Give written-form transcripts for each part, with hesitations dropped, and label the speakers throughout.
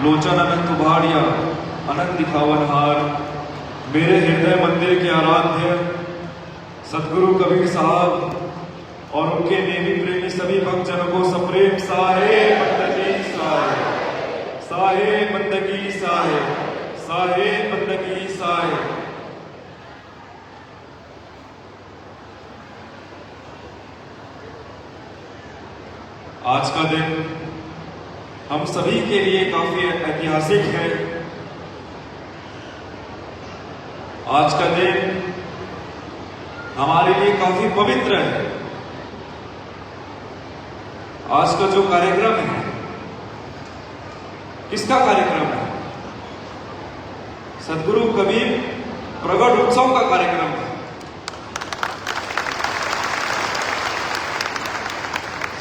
Speaker 1: लोचन अनंत उभाड़िया अनंत दिखावन हार, मेरे हृदय मंदिर के आराध्य सदगुरु कबीर साहब और उनके नेमी प्रेमी सभी भक्तजनों को सप्रेम साहेब बंदगी साहेब, साहेब बंदगी साहेब, साहेब बंदगी साहेब। आज का दिन हम सभी के लिए काफी ऐतिहासिक है। आज का दिन हमारे लिए काफी पवित्र है। आज का जो कार्यक्रम है, किसका कार्यक्रम है? सदगुरु कबीर प्रगट उत्सव का कार्यक्रम है।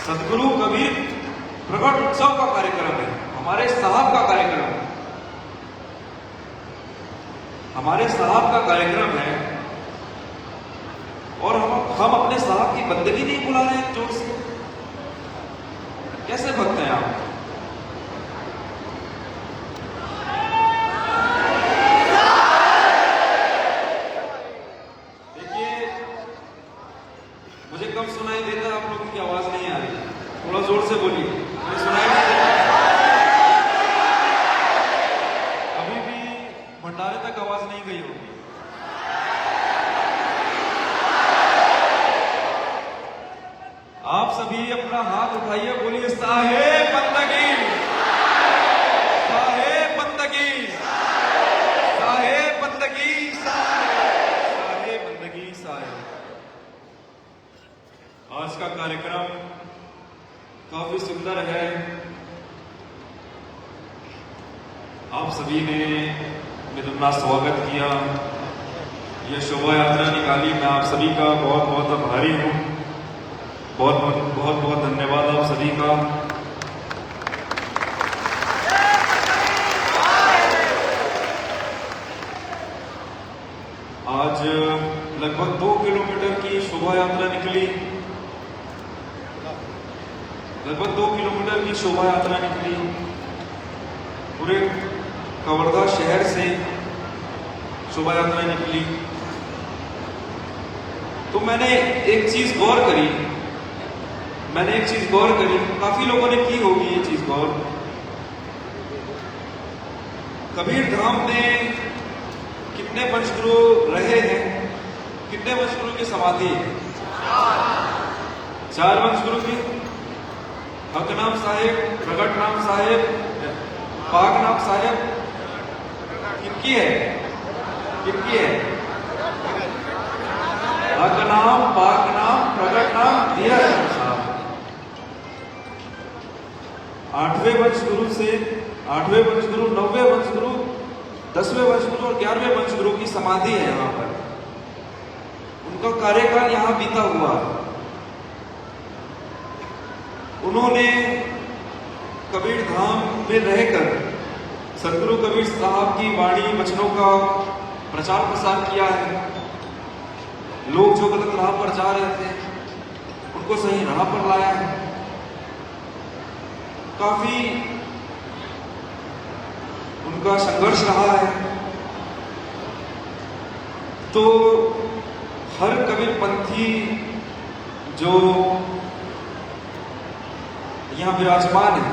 Speaker 1: सदगुरु कबीर प्रगट उत्सव का कार्यक्रम है, हमारे साहब का कार्यक्रम है। हमारे साहब का कार्यक्रम है और हम अपने साहब की बंदगी नहीं बुला रहे हैं जोर से। कैसे भक्त हैं आप? देखिए, मुझे कम सुनाई देता है, आप लोगों की आवाज नहीं आ रही, थोड़ा जोर से बोलिए, मुझे सुनाई नहीं देता। अभी भी भंडारे तक आवाज नहीं गई होगी। आप सभी अपना हाथ उठाइए, बोलिए साहेब बंदगी, साहेब बंदगी, साहेब बंदगी, साहेब बंदगी साहेब। आज का कार्यक्रम काफी सुंदर है। आप सभी ने मेरा स्वागत किया, यह शोभा यात्रा निकाली। मैं आप सभी का बहुत बहुत आभारी हूँ। बहुत बहुत बहुत धन्यवाद आप सभी का। आज लगभग 2 किलोमीटर की शोभा यात्रा निकली। लगभग 2 किलोमीटर की शोभा यात्रा निकली पूरे कवर्धा शहर से शोभा यात्रा निकली। तो मैंने एक चीज गौर करी, काफी लोगों ने की होगी ये चीज गौर। कबीर धाम में कितने वंशगुरु रहे हैं? कितने वंशगुरु की समाधि है? 4 वंशगुरु की। हक नाम साहेब, प्रगट नाम साहेब, पाक नाम साहेब। किनकी है? किनकी है? हक नाम, पाक नाम, प्रगट नाम, दिया साहब। 8वें वंशगुरु से 8वें वंशगुरु, 9वें वंशगुरु, 10वें वंशगुरु और 11वें वंशगुरु की समाधि है यहाँ पर। उनका कार्यकाल यहाँ बीता हुआ। उन्होंने कबीर धाम में रहकर सदगुरु कबीर साहब की वाणी वचनों का प्रचार प्रसार किया है। लोग जो गलत राह पर जा रहे थे उनको सही राह पर लाया है। काफी उनका संघर्ष रहा है। तो हर कबीरपंथी जो यहाँ विराजमान है,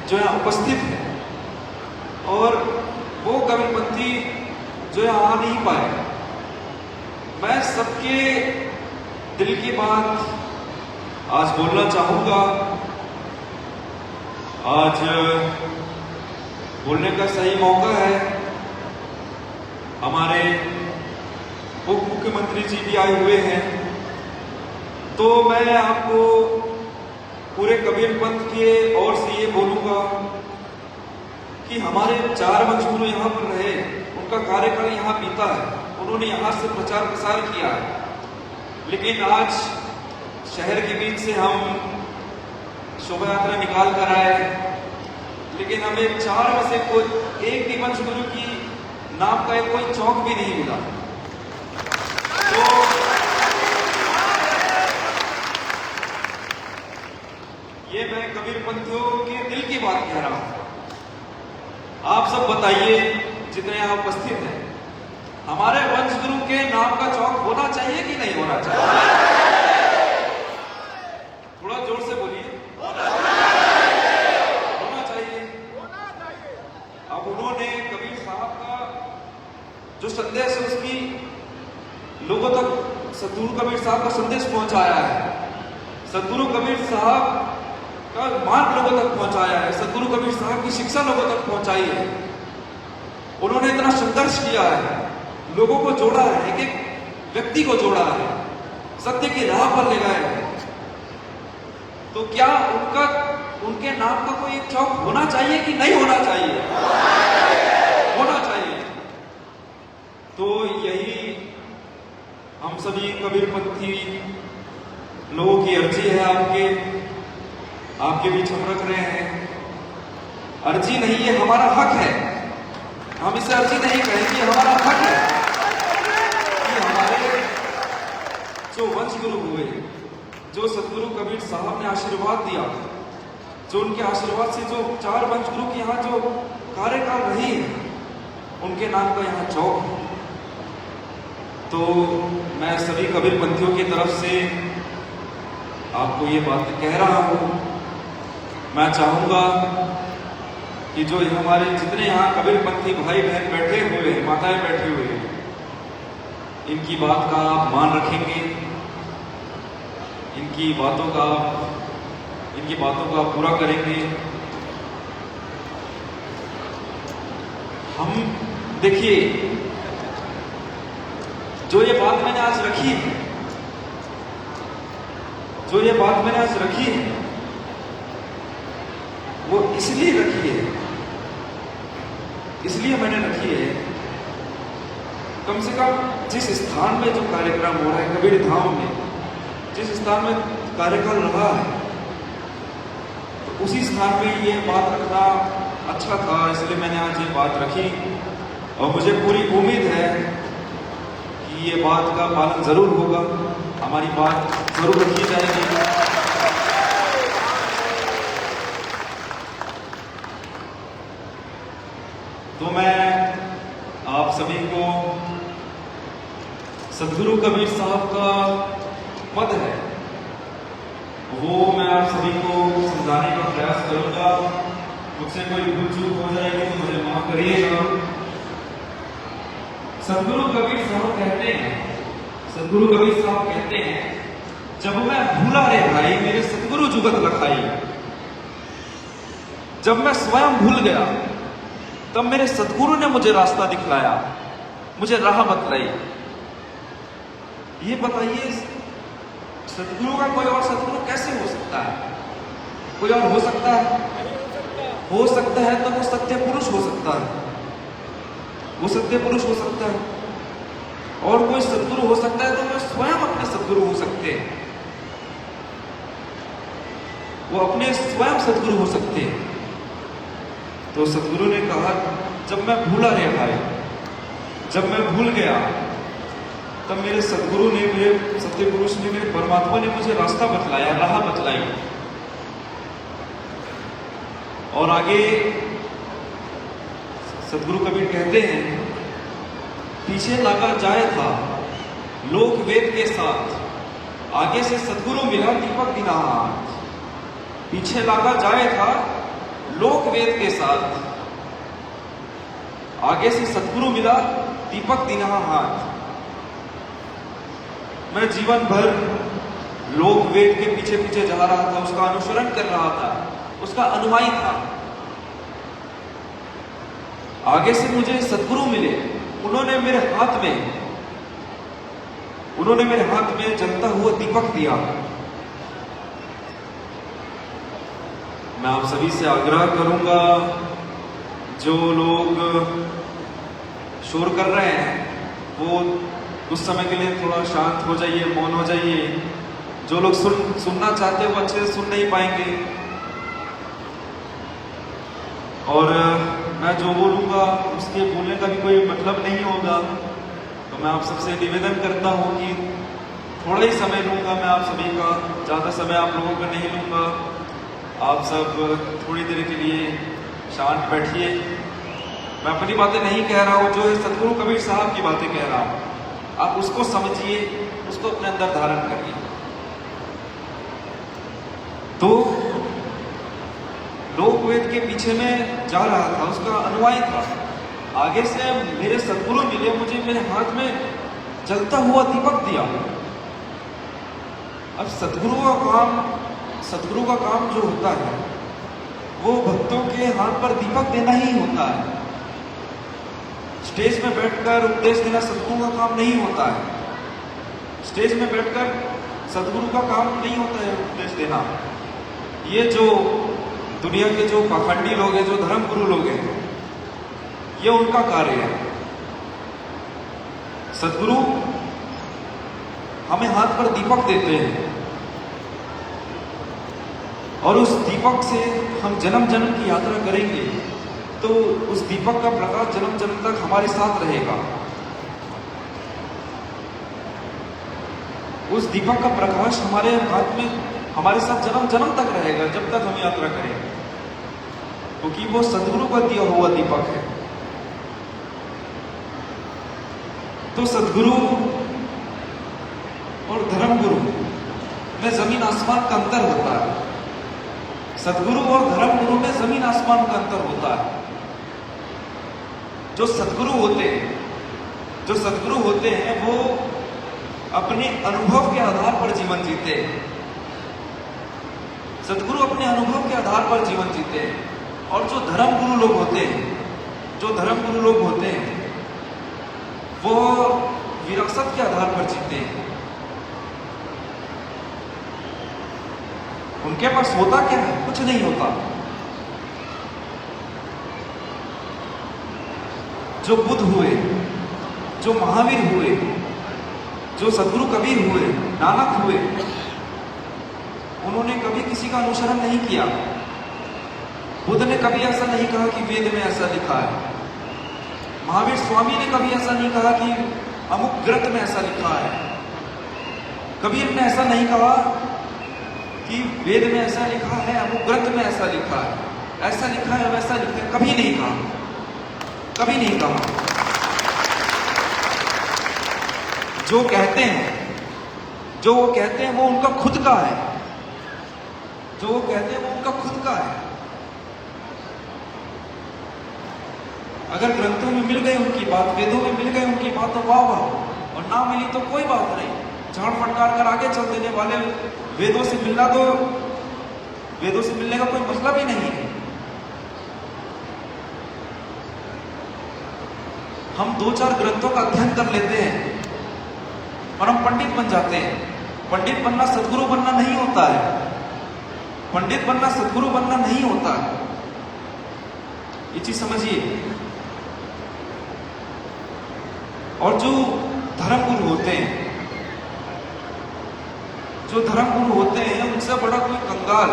Speaker 1: जो यहाँ उपस्थित है, और वो कबीरपंथी जो यहाँ आ नहीं पाए, मैं सबके दिल की बात आज बोलना चाहूंगा। आज बोलने का सही मौका है। हमारे उप मुख्यमंत्री जी भी आए हुए हैं। तो मैं आपको पूरे कबीर पंथ के ओर से ये बोलूंगा कि हमारे 4 वंशगुरु यहाँ पर रहे, उनका कार्यकाल यहाँ बीता है, उन्होंने यहाँ से प्रचार प्रसार किया है। लेकिन आज शहर के बीच से हम शोभा यात्रा निकाल कर आए, लेकिन हमें 4 में से कोई एक भी वंशगुरु की नाम का कोई चौक भी नहीं मिला। तो ये मैं कबीरपंथियों के दिल की बात कह रहा हूं। आप सब बताइए, जितने यहाँ उपस्थित हैं, हमारे वंशगुरु के नाम का चौक होना चाहिए कि नहीं होना चाहिए? थोड़ा जोर से बोलिए। होना चाहिए। अब उन्होंने कबीर साहब का जो संदेश है उसकी लोगों तक सतगुरु कबीर साहब का संदेश पहुंचाया है, सतगुरु कबीर साहब का मार्ग लोगों तक पहुंचाया है, सतगुरु कबीर साहब की शिक्षा लोगों तक पहुंचाई है। उन्होंने इतना संघर्ष किया है, लोगों को जोड़ा है, एक एक व्यक्ति को जोड़ा है, सत्य की राह पर ले गए हैं। तो क्या उनके नाम का कोई एक चौक होना चाहिए कि नहीं होना चाहिए? होना चाहिए। तो यही हम सभी कबीरपंथी लोगों की अर्जी है आपके बीच हम रख रहे हैं। अर्जी नहीं, ये हमारा हक है। हम इसे अर्जी नहीं कहेंगे, हमारा हक है कि हमारे जो वंशगुरु हुए, जो सतगुरु कबीर साहब ने आशीर्वाद दिया, जो उनके आशीर्वाद से जो 4 वंशगुरु की यहाँ जो कार्यकाल रही है, उनके नाम का यहाँ चौक है। तो मैं सभी कबीरपंथियों की तरफ से आपको ये बात कह रहा हूँ। मैं चाहूँगा कि जो हमारे जितने यहाँ कबीरपंथी भाई बहन बैठे हुए हैं, माताएं बैठी हुई हैं, इनकी बात का आप मान रखेंगे, इनकी बातों का पूरा करेंगे। हम देखिए, जो ये बात मैंने आज रखी है, वो इसलिए रखी है, इसलिए मैंने रखी है, कम से कम जिस स्थान में जो कार्यक्रम हो रहा है, कबीर धाम में जिस स्थान में कार्यक्रम रहा है, तो उसी स्थान में ये बात रखना अच्छा था, इसलिए मैंने आज ये बात रखी। और मुझे पूरी उम्मीद है कि ये बात का पालन जरूर होगा, हमारी बात जरूर रखी जाएगी। तो मैं आप सभी को सतगुरु कबीर साहब का पद है, वो मैं आप सभी को समझाने का प्रयास करूंगा। मुझसे कोई भूल चूक हो जाएगी तो मुझे माफ करिएगा। सतगुरु कबीर साहब कहते हैं, जब मैं भूला रे भाई मेरे सतगुरु जुगत लखाई। जब मैं स्वयं भूल गया तब मेरे सतगुरु ने मुझे रास्ता दिखलाया, मुझे राह बतलाई। ये बताइए, सतगुरु का कोई और सतगुरु कैसे हो सकता है? कोई और हो सकता है? हो सकता है तो वो सत्य पुरुष हो सकता है, वो सत्य पुरुष हो सकता है। और कोई सतगुरु हो सकता है तो वो स्वयं अपने सतगुरु हो सकते हैं, वो अपने स्वयं सतगुरु हो सकते हैं। तो सतगुरु ने कहा, जब मैं भूला रे भाई, जब मैं भूल गया तब मेरे सतगुरु ने, मेरे सत्य पुरुष ने, मेरे परमात्मा ने मुझे रास्ता बतलाया, राह बतलाई। और आगे सतगुरु कबीर कहते हैं, पीछे लगा जाए था लोक वेद के साथ, आगे से सतगुरु मिला दीपक दिना हाथ। पीछे लगा जाए था लोक वेद के साथ, आगे से सतगुरु मिला दीपक दिना हाथ। मैं जीवन भर लोक वेद के पीछे पीछे जा रहा था, उसका अनुसरण कर रहा था, उसका अनुयायी था। आगे से मुझे सतगुरु मिले, उन्होंने मेरे हाथ में जलता हुआ दीपक दिया। मैं आप सभी से आग्रह करूंगा, जो लोग शोर कर रहे हैं वो कुछ समय के लिए थोड़ा शांत हो जाइए, मौन हो जाइए। जो लोग सुनना चाहते हैं वो अच्छे से सुन नहीं पाएंगे। और मैं जो बोलूँगा उसके बोलने का भी कोई मतलब नहीं होगा। तो मैं आप सबसे निवेदन करता हूँ कि थोड़ा ही समय लूँगा मैं आप सभी का, ज़्यादा समय आप लोगों का नहीं लूँगा। आप सब थोड़ी देर के लिए शांत बैठिए मैं अपनी बातें नहीं कह रहा हूं, जो सदगुरु कबीर साहब की बातें कह रहा हूं। आप उसको समझिए, उसको अपने अंदर धारण करिए। तो लोकवेद के पीछे में जा रहा था, उसका अनुयायी था। आगे से मेरे सदगुरु मिले, मुझे मेरे हाथ में जलता हुआ दीपक दिया। अब सदगुरु का काम जो होता है वो भक्तों के हाथ पर दीपक देना ही होता है। स्टेज में बैठकर उपदेश देना सदगुरु का काम नहीं होता है। स्टेज में बैठकर सदगुरु का काम नहीं होता है उपदेश देना। ये जो दुनिया के जो पाखंडी लोग हैं, जो धर्म गुरु लोग हैं, ये उनका कार्य है। सदगुरु हमें हाथ पर दीपक देते हैं और उस दीपक से हम जन्म जन्म की यात्रा करेंगे, तो उस दीपक का प्रकाश जन्म जन्म तक हमारे साथ रहेगा। उस दीपक का प्रकाश हमारे हाथ में हमारे साथ जन्म जन्म तक रहेगा, जब तक हम यात्रा करेंगे, क्योंकि वो सदगुरु का दिया हुआ दीपक है। तो सदगुरु और धर्मगुरु में जमीन आसमान का अंतर होता है। सदगुरु और धर्मगुरु में जमीन आसमान का अंतर होता है। जो सदगुरु होते हैं वो अपने अनुभव के आधार पर जीवन जीते हैं। सदगुरु अपने अनुभव के आधार पर जीवन जीते हैं। और जो धर्मगुरु लोग होते हैं वो विरासत के आधार पर जीते हैं। उनके पास होता क्या है? कुछ नहीं होता। जो बुद्ध हुए, जो महावीर हुए, जो सदगुरु कबीर हुए, नानक हुए, उन्होंने कभी किसी का अनुसरण नहीं किया। बुद्ध ने कभी ऐसा नहीं कहा कि वेद में ऐसा लिखा है। महावीर स्वामी ने कभी ऐसा नहीं कहा कि अमुक ग्रंथ में ऐसा लिखा है। कबीर ने ऐसा नहीं कहा कि वेद में ऐसा लिखा है, अमुक ग्रंथ में ऐसा लिखा है, ऐसा लिखा है, वैसा लिखा है। कभी नहीं कहा, कभी नहीं कहा। जो वो कहते हैं वो उनका खुद का है। जो वो कहते हैं वो उनका खुद का है। अगर ग्रंथों में मिल गई उनकी बात, वेदों में मिल गई उनकी बात, तो वाह वाह, और ना मिली तो कोई बात नहीं। झाड़ फटकार कर आगे चल देने वाले, वेदों से मिलने का कोई मतलब ही नहीं है। हम 2-4 ग्रंथों का अध्ययन कर लेते हैं और हम पंडित बन जाते हैं। पंडित बनना सदगुरु बनना नहीं होता है। पंडित बनना सदगुरु बनना नहीं होता है। ये चीज समझिए। और जो धर्मगुरु होते हैं, उनसे बड़ा कोई कंगाल,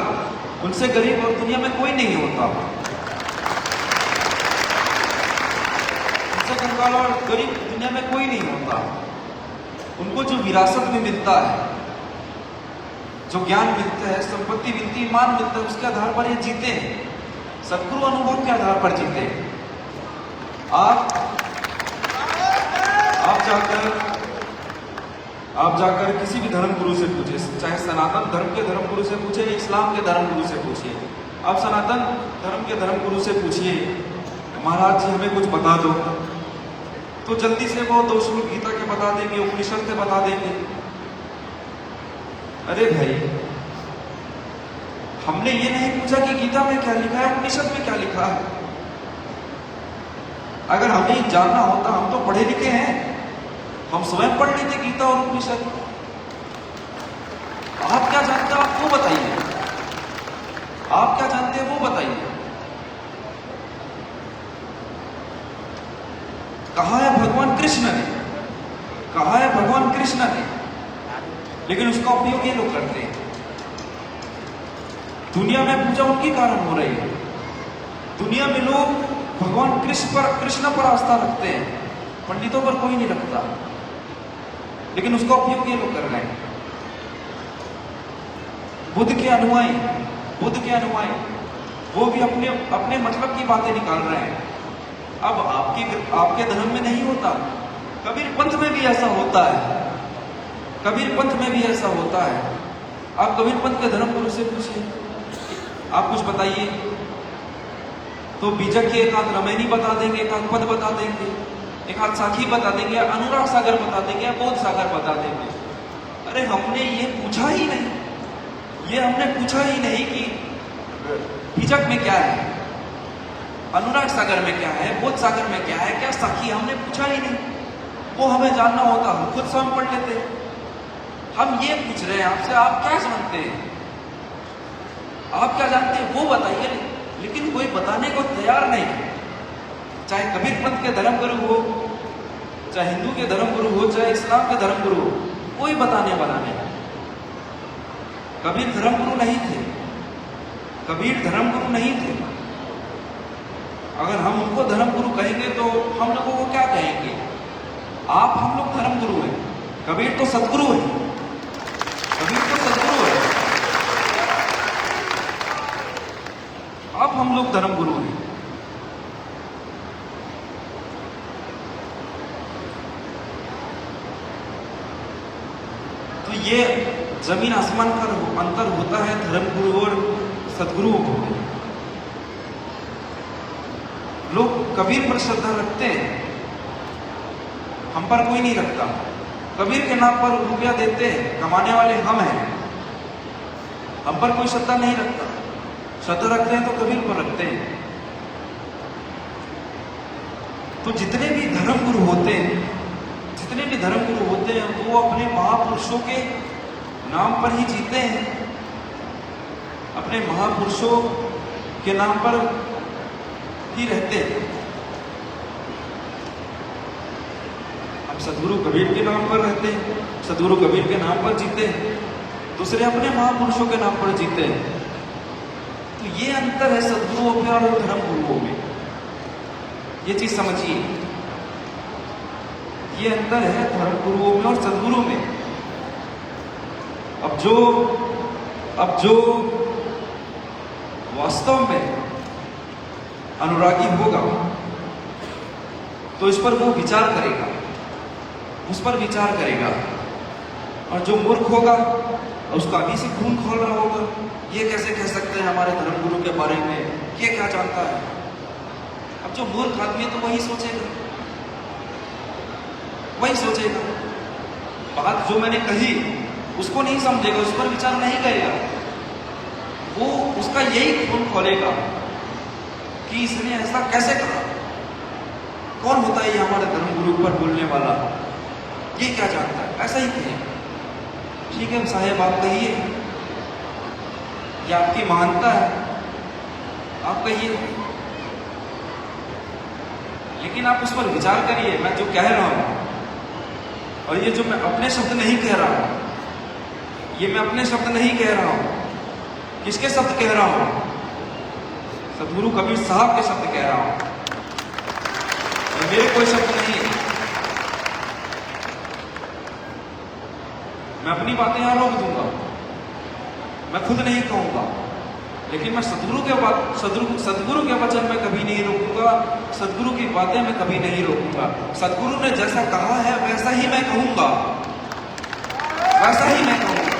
Speaker 1: उनसे गरीब और दुनिया में कोई नहीं होता। उनसे कंगाल और गरीब दुनिया में कोई नहीं होता। उनको जो विरासत में मिलता है, जो ज्ञान मिलता है, संपत्ति मिलती है, मान मिलता है, उसके आधार पर ये जीते हैं। सदगुरु अनुभव के आधार पर जीते हैं। आप जाकर किसी भी धर्म गुरु से पूछिए, चाहे सनातन धर्म के धर्म गुरु से पूछिए, इस्लाम के धर्म गुरु से पूछिए। आप सनातन धर्म के धर्म गुरु से पूछिए, महाराज जी हमें कुछ बता दो, तो जल्दी से वो 2 श्लोक गीता के बता देंगे, उपनिषद के बता देंगे। अरे भाई, हमने ये नहीं पूछा कि गीता में क्या लिखा है, उपनिषद में क्या लिखा है। अगर हमें जानना होता, हम तो पढ़े लिखे हैं, हम स्वयं पढ़ लेते गीता और उपनिषद। आप क्या जानते हो, आप वो बताइए। आप क्या जानते हैं वो बताइए। कहा है भगवान कृष्ण ने, लेकिन उसका उपयोग ये लोग करते हैं। दुनिया में पूजा उनके कारण हो रही है। दुनिया में लोग भगवान कृष्ण पर आस्था रखते हैं, पंडितों पर कोई नहीं रखता, लेकिन उसका उपयोग ये लोग कर रहे हैं। बुद्ध के अनुयायी वो भी अपने मतलब की बातें निकाल रहे हैं, अब आपके धर्म में नहीं होता, कबीर पंथ में भी ऐसा होता है, कबीर पंथ में भी ऐसा होता है। आप कबीर पंथ के धर्म गुरु से पूछिए, आप कुछ बताइए तो बीजक के एक आध रमैनी बता देंगे, एक आध पद बता देंगे, एक आध साखी बता देंगे, अनुराग सागर बता देंगे, बोध सागर बता देंगे। अरे हमने ये पूछा ही नहीं, ये हमने पूछा ही नहीं कि बीजक में क्या है, अनुराग सागर में क्या है, बोध सागर में क्या है, क्या साखी, हमने पूछा ही नहीं। वो हमें जानना होता हम खुद स्वयं पढ़ लेते। हम ये पूछ रहे हैं आपसे, आप क्या जानते हैं, आप क्या जानते हैं वो बताइए, लेकिन कोई बताने को तैयार नहीं। चाहे कबीर पंथ के धर्म गुरु हो, चाहे हिंदू के धर्म गुरु हो, चाहे इस्लाम के धर्म गुरु हो, कोई बताने वाला नहीं। कबीर धर्म गुरु नहीं थे, कबीर धर्म गुरु नहीं थे। अगर हम उनको धर्म गुरु कहेंगे तो हम लोगों को क्या कहेंगे, आप हम लोग धर्म गुरु हैं, कबीर तो सदगुरु है, कबीर तो सदगुरु है, आप हम लोग धर्म गुरु हैं। तो ये जमीन आसमान का अंतर होता है धर्म गुरु और सदगुरुओं को। लोग कबीर पर श्रद्धा रखते हैं, हम पर कोई नहीं रखता। कबीर के नाम पर रुपया देते हैं, कमाने वाले हम हैं, हम पर कोई श्रद्धा नहीं रखता। श्रद्धा रखते हैं तो कबीर पर रखते हैं। तो जितने भी धर्म गुरु होते हैं, जितने भी धर्म गुरु होते हैं, वो अपने महापुरुषों के नाम पर ही जीते हैं, अपने महापुरुषों के नाम पर ही रहते हैं। हम सदगुरु कबीर के नाम पर रहते हैं, सदगुरु कबीर के नाम पर जीते हैं, दूसरे अपने महापुरुषों के नाम पर जीते हैं। तो ये अंतर है सदगुरुओं में और धर्म गुरुओं में, ये चीज समझिए, ये अंतर है धर्म गुरुओं में और सदगुरु में। अब जो वास्तव में अनुरागी होगा तो इस पर वो विचार करेगा, उस पर विचार करेगा। और जो मूर्ख होगा उसका अभी से खून खोल रहा होगा, ये कैसे कह सकते हैं हमारे धर्म गुरु के बारे में, ये क्या जानता है। अब जो मूर्ख आदमी तो वही सोचेगा, वही सोचेगा, बात जो मैंने कही उसको नहीं समझेगा, उस पर विचार नहीं करेगा, वो उसका यही खून खोलेगा कि इसने ऐसा कैसे कहा, कौन होता है ये हमारे धर्म गुरु पर बोलने वाला, ये क्या जानता है, ऐसा ही कहेगा। ठीक है साहेब, आप कहिए, ये आपकी महानता है, आप कहिए, लेकिन आप उस पर विचार करिए। मैं जो कह रहा हूं, और ये जो मैं अपने शब्द नहीं कह रहा हूं, ये मैं अपने शब्द नहीं कह रहा हूं, किसके शब्द कह रहा हूं, सदगुरु कबीर साहब के शब्द कह रहा हूं, ये मेरे कोई शब्द नहीं। मैं अपनी बातें यहां रोक दूंगा, मैं खुद नहीं कहूंगा, लेकिन मैं सदगुरु के वचन में कभी नहीं रोकूंगा, सदगुरु की बातें मैं कभी नहीं रोकूंगा। सदगुरु ने जैसा कहा है वैसा ही मैं कहूंगा, वैसा ही मैं कहूंगा।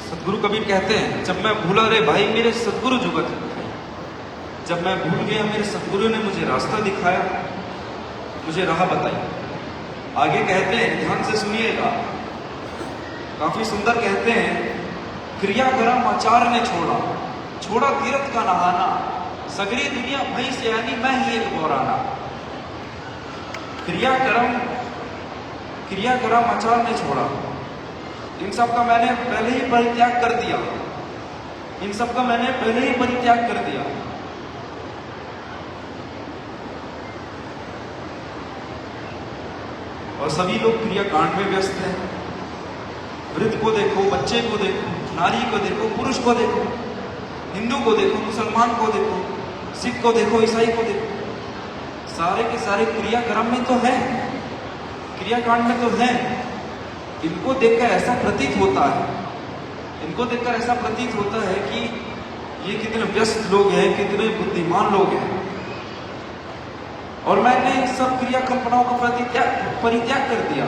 Speaker 1: सदगुरु कबीर कहते हैं, जब मैं भूला रे भाई मेरे सदगुरु जुगत, जब मैं भूल गया मेरे सदगुरु ने मुझे रास्ता दिखाया, मुझे राह बताई। आगे कहते हैं, ध्यान से सुनिएगा, काफी सुंदर कहते हैं, क्रिया करम आचार ने छोड़ा तीर्थ का नहाना, सगरी दुनिया भई से यानी मैं ही एक बौराना। क्रिया करम आचार ने छोड़ा, इन सब का मैंने पहले ही परित्याग कर दिया, इन सब का मैंने पहले ही परित्याग कर दिया। और सभी लोग क्रिया कांड में व्यस्त हैं। वृद्ध को देखो, बच्चे को देखो, नारी को देखो, पुरुष को देखो, हिंदू को देखो, मुसलमान को देखो, सिख को देखो, ईसाई को देखो, सारे के सारे क्रियाक्रम में तो हैं, क्रियाकांड में तो हैं। इनको देखकर ऐसा प्रतीत होता है इनको देखकर ऐसा प्रतीत होता है कि ये कितने व्यस्त लोग हैं, कितने बुद्धिमान लोग हैं। और मैंने इन सब क्रिया कल्पनाओं का परित्याग कर दिया।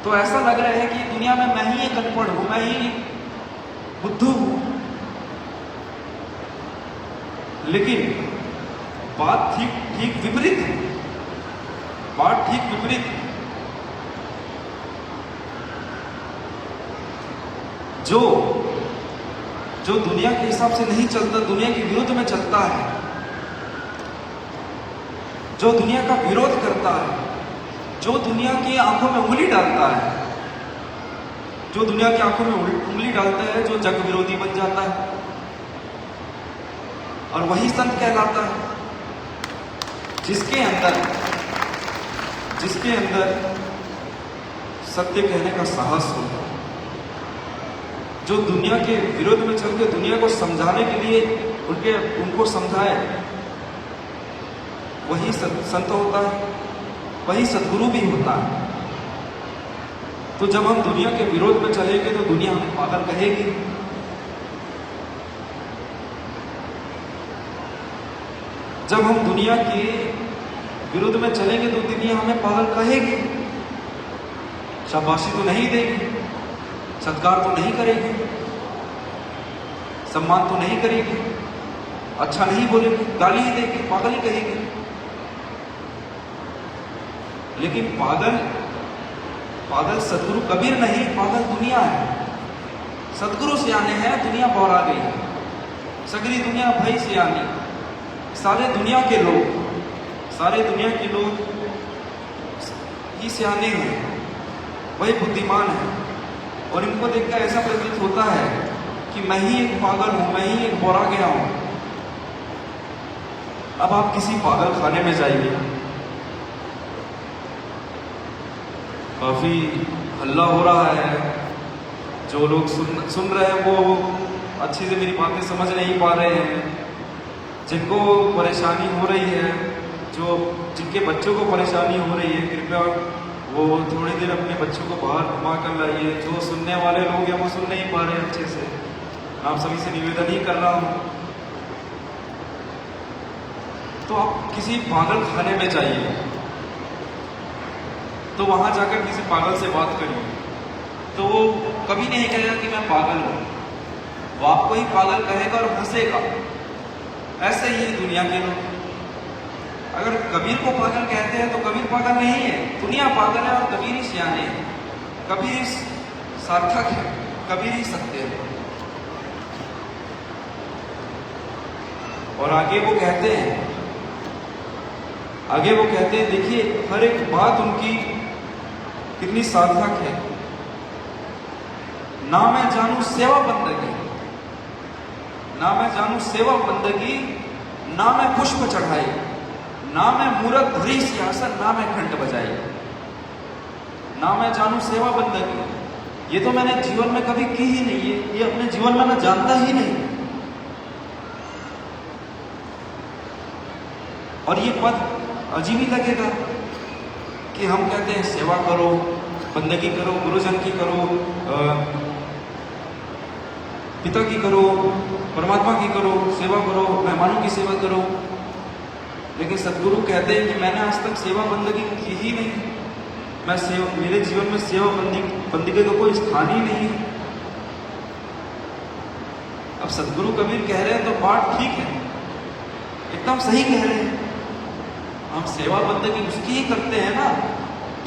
Speaker 1: तो ऐसा लग रहा है कि दुनिया में मैं ही एक अनपढ़ हूं, मैं ही बुद्धू हूं। लेकिन बात ठीक विपरीत है। बात ठीक विपरीत है। जो दुनिया के हिसाब से नहीं चलता, दुनिया के विरुद्ध में चलता है, जो दुनिया का विरोध करता है, जो दुनिया की आंखों में उंगली डालता है, जो दुनिया की आंखों में उंगली डालता है, जो जग विरोधी बन जाता है, और वही संत कहलाता है। जिसके अंदर सत्य कहने का साहस होता है, जो दुनिया के विरोध में चल के दुनिया को समझाने के लिए उनको समझाए, वही संत होता है, वही सद्गुरु भी होता है। तो जब हम दुनिया के विरोध में चलेंगे तो दुनिया हमें पागल कहेगी। जब हम दुनिया के विरोध में चलेंगे तो दुनिया हमें पागल कहेगी, शाबाशी तो नहीं देगी, सत्कार तो नहीं करेगी, सम्मान तो नहीं करेगी, अच्छा नहीं बोलेगी, गाली ही देगी, पागल ही कहेगी। लेकिन पागल सदगुरु कबीर नहीं, पागल दुनिया है। सदगुरु सियाने हैं, दुनिया बौरा गई। सगरी दुनिया भई सियानी। सारे दुनिया के लोग ही सियाने हैं, वही बुद्धिमान है। और इनको देखकर ऐसा प्रतीत होता है कि मैं ही एक पागल हूं, मैं ही एक बौरा गया हूं। अब आप किसी पागल खाने में जाइए, काफी हल्ला हो रहा है, जो लोग सुन रहे हैं वो अच्छे से मेरी बातें समझ नहीं पा रहे हैं। जिनको परेशानी हो रही है, जिनके बच्चों को परेशानी हो रही है, कृपया वो थोड़ी देर अपने बच्चों को बाहर घुमा कर लाइए। जो सुनने वाले लोग हैं वो सुन नहीं पा रहे अच्छे से। आप सभी से निवेदन ही कर रहा हूं। तो आप किसी पागल खाने में जाइए, तो वहां जाकर किसी पागल से बात करिए, तो वो कभी नहीं कहेगा कि मैं पागल हूं, वो आपको ही पागल कहेगा और हंसेगा। ऐसे ही दुनिया के लोग अगर कबीर को पागल कहते हैं तो कबीर पागल नहीं है, दुनिया पागल है और कबीर ही सियाने हैं, कबीर ही सार्थक है, कबीर ही सत्य है। और आगे वो कहते हैं देखिए हर एक बात उनकी कितनी सार्थक है। ना मैं जानू सेवा बंदगी, ना मैं जानू सेवा बंदगी, ना मैं पुष्प चढ़ाई, ना मैं मूरत धरी सियासत, ना मैं घंट बजाई। ना मैं जानू सेवा बंदगी, ये तो मैंने जीवन में कभी की ही नहीं है, ये अपने जीवन में मैं जानता ही नहीं। और ये पद अजीब ही लगेगा कि हम कहते हैं सेवा करो, बंदगी करो, गुरुजन की करो, पिता की करो, परमात्मा की करो, सेवा करो, मेहमानों की सेवा करो। लेकिन सदगुरु कहते हैं कि मैंने आज तक सेवा बंदगी की ही नहीं। मेरे जीवन में सेवा बंदगी का कोई स्थान ही नहीं है। अब सदगुरु कबीर कह रहे हैं तो बात ठीक है, एकदम सही कह रहे हैं। हम सेवा बंदगी उसकी ही करते हैं ना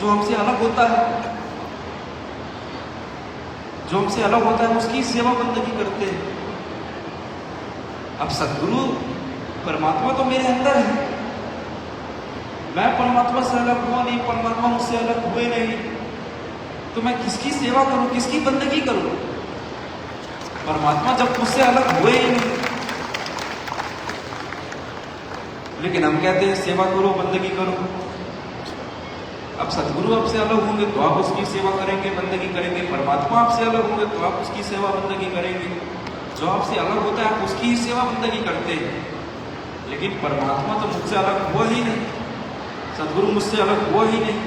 Speaker 1: जो हमसे अलग होता है, जो हमसे अलग होता है उसकी सेवा बंदगी करते हैं। अब सदगुरु परमात्मा तो मेरे अंदर है, मैं परमात्मा से अलग हुआ नहीं, परमात्मा मुझसे अलग हुए नहीं, तो मैं किसकी सेवा करूं, किसकी बंदगी करूं? परमात्मा जब मुझसे अलग हुए ही नहीं। लेकिन हम कहते हैं सेवा करो, बंदगी करो। अब सदगुरु आपसे अलग होंगे तो आप उसकी सेवा करेंगे, बंदगी करेंगे। परमात्मा आपसे अलग होंगे तो आप उसकी सेवा बंदगी करेंगे। जो आपसे अलग होता है आप उसकी ही सेवा बंदगी करते हैं। लेकिन परमात्मा तो मुझसे अलग हुआ ही नहीं, सदगुरु मुझसे अलग हुआ ही नहीं।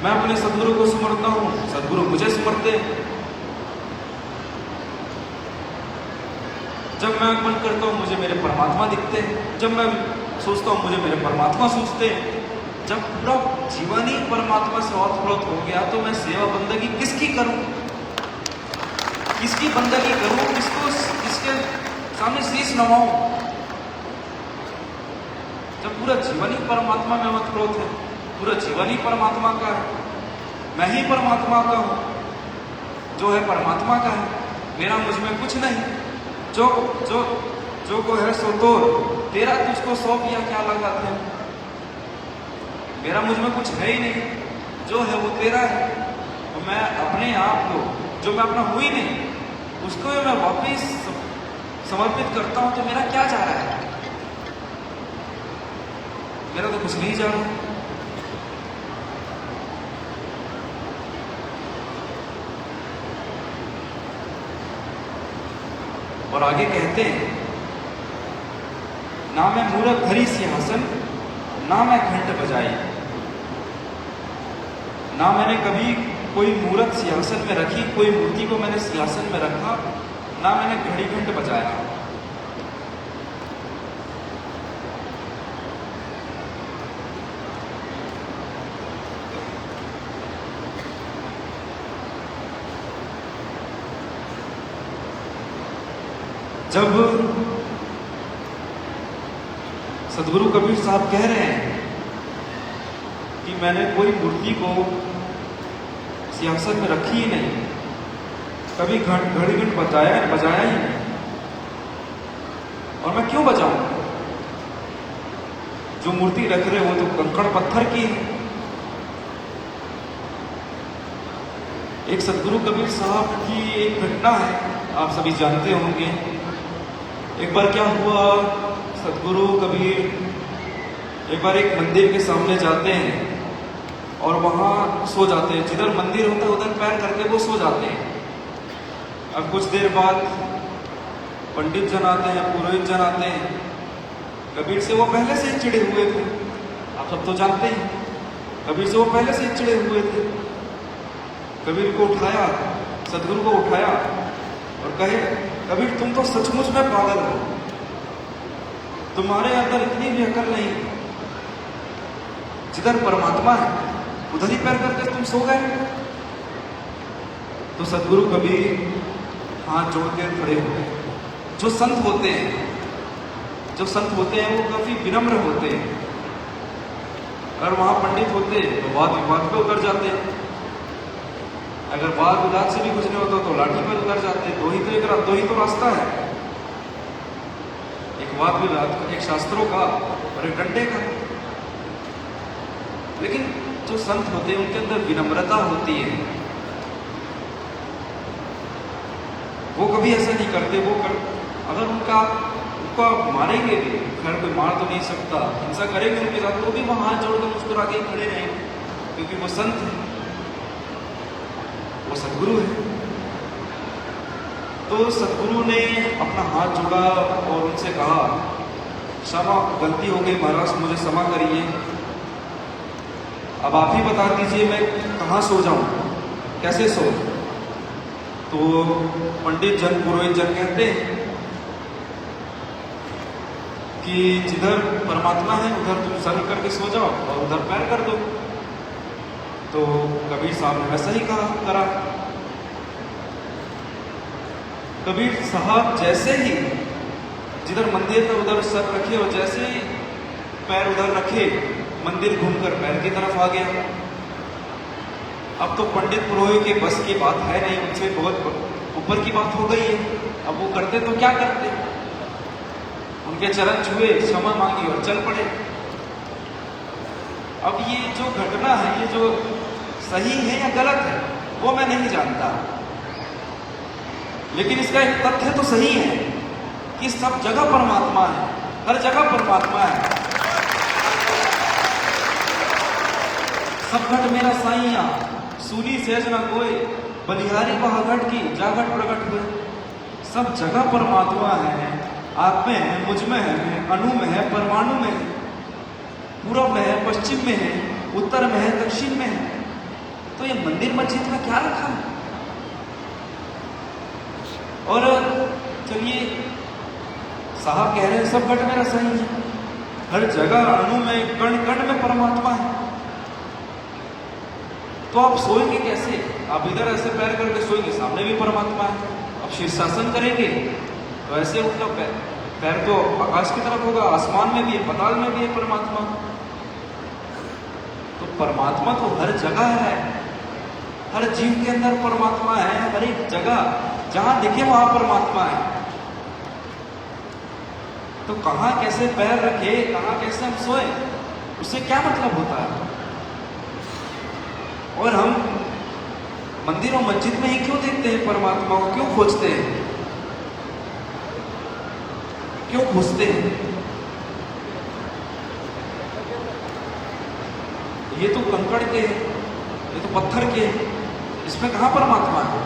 Speaker 1: मैं अपने सदगुरु को सुमरता हूँ, सदगुरु मुझे सुमरते हैं। जब मैं मन करता हूँ मुझे मेरे परमात्मा दिखते हैं, जब मैं सोचता हूँ मुझे मेरे परमात्मा सोचते हैं। जब पूरा जीवन ही परमात्मा से ओतप्रोत हो गया तो मैं सेवा बंदगी किसकी करूं, किसकी बंदगी करूं, किसके सामने शीश नवाऊं। जब पूरा जीवन ही परमात्मा में ओतप्रोत है, पूरा जीवन ही परमात्मा का है, मैं ही परमात्मा का हूं, जो है परमात्मा का है, मेरा मुझ में कुछ नहीं। जो जो जो को है सो तो तेरा तुझको सौंप या क्या लगा थे, मेरा मुझ में कुछ है ही नहीं, जो है वो तेरा है। और मैं अपने आप को, जो मैं अपना हूं ही नहीं, उसको मैं वापिस समर्पित करता हूं, तो मेरा क्या जा रहा है? मेरा तो कुछ नहीं जा रहा। और आगे कहते हैं, ना मैं मूरत धरी सिंहासन, ना मैं घंट बजाई। ना मैंने कभी कोई मूरत सिंहासन में रखी, कोई मूर्ति को मैंने सिंहासन में रखा, ना मैंने घड़ी घंट बजाया। जब सदगुरु कबीर साहब कह रहे हैं कि मैंने कोई मूर्ति को सिंहासन में रखी ही नहीं, कभी घड़ी घंट बजाया ही नहीं, और मैं क्यों बजाऊं? जो मूर्ति रख रहे वो तो कंकड़ पत्थर की है। एक सदगुरु कबीर साहब की एक घटना है, आप सभी जानते होंगे। एक बार क्या हुआ, सदगुरु कबीर एक बार एक मंदिर के सामने जाते हैं और वहां सो जाते हैं। जिधर मंदिर होता है उधर पैर करके वो सो जाते हैं। अब कुछ देर बाद पंडित जन आते हैं, पुरोहित जन आते हैं। कबीर से वो पहले से ही चिढ़े हुए थे, आप सब तो जानते हैं। कबीर से वो पहले से ही चिढ़े हुए थे। कबीर को उठाया, सदगुरु को उठाया और कहे, कबीर तुम तो सचमुच में पागल हो, तुम्हारे अंदर इतनी भी अकल नहीं। जिधर परमात्मा है उधर ही पैर करके तुम सो गए। तो सदगुरु कबीर हाथ जोड़ के खड़े हो गए। जो संत होते हैं वो काफी विनम्र होते हैं। अगर वहां पंडित होते तो वाद विवाद पे उतर जाते, अगर वाद विवाद से भी कुछ नहीं होता तो लाठी पर उतर जाते। दो ही तो रास्ता है, एक वाद विवाद का, एक शास्त्रों का और एक डंडे का। लेकिन जो संत होते हैं उनके अंदर विनम्रता होती है, वो कभी ऐसा नहीं करते। अगर उनको मारेंगे भी, खैर कोई मार तो नहीं सकता, हिंसा करेंगे उनके साथ, तो भी वो हाथ जोड़ कर मुस्कुरा के खड़े रहेंगे, क्योंकि वो संत है, वो सदगुरु है। तो सदगुरु ने अपना हाथ जोड़ा और उनसे कहा, क्षमा, गलती हो गई महाराज, मुझे क्षमा करिए। अब आप ही बता दीजिए मैं कहाँ सो जाऊं, कैसे सो? तो पंडित जन, पुरोहित जन कहते हैं कि जिधर परमात्मा है उधर तुम सर करके सो जाओ और उधर पैर कर दो। तो कबीर साहब ने वैसा ही करा। कबीर साहब जैसे ही जिधर मंदिर था उधर सर रखे और जैसे ही पैर उधर रखे, मंदिर घूमकर पैर की तरफ आ गया। अब तो पंडित पुरोहित के बस की बात है नहीं, उनसे बहुत ऊपर की बात हो गई है। अब वो करते तो क्या करते, उनके चरण छुए, क्षमा मांगी और चल पड़े। अब ये जो घटना है, ये जो सही है या गलत है वो मैं नहीं जानता, लेकिन इसका एक तथ्य तो सही है कि सब जगह परमात्मा है, हर जगह परमात्मा है। सब घट मेरा साईया, सुनी सहज न कोई, बलिहारी महाघट की जागट प्रगट हुए। सब जगह परमात्मा है, आप में है, मुझ में है, अणु में है, परमाणु में है, पूरब में है, पश्चिम में है, उत्तर में है, दक्षिण में है। तो ये मंदिर मस्जिद में क्या रखा है? और चलिए साहब कह रहे हैं सब घट मेरा सही है, हर जगह अणु में कण कण में परमात्मा है, तो आप सोएंगे कैसे? आप इधर ऐसे पैर करके सोएंगे, सामने भी परमात्मा है। अब शीर्षासन करेंगे तो ऐसे उठना, पैर तो आकाश की तरफ होगा, आसमान में भी है, पाताल में भी है परमात्मा। तो परमात्मा तो हर जगह है, हर जीव के अंदर परमात्मा है, हर एक जगह जहां दिखे वहां परमात्मा है। तो कहां कैसे पैर रखे, कहां कैसे हम सोए, उससे क्या मतलब होता है? और हम मंदिर और मस्जिद में ही क्यों देखते हैं परमात्मा को, क्यों खोजते हैं, क्यों खोजते हैं? ये तो कंकड़ के हैं, ये तो पत्थर के हैं, इसमें कहां परमात्मा है?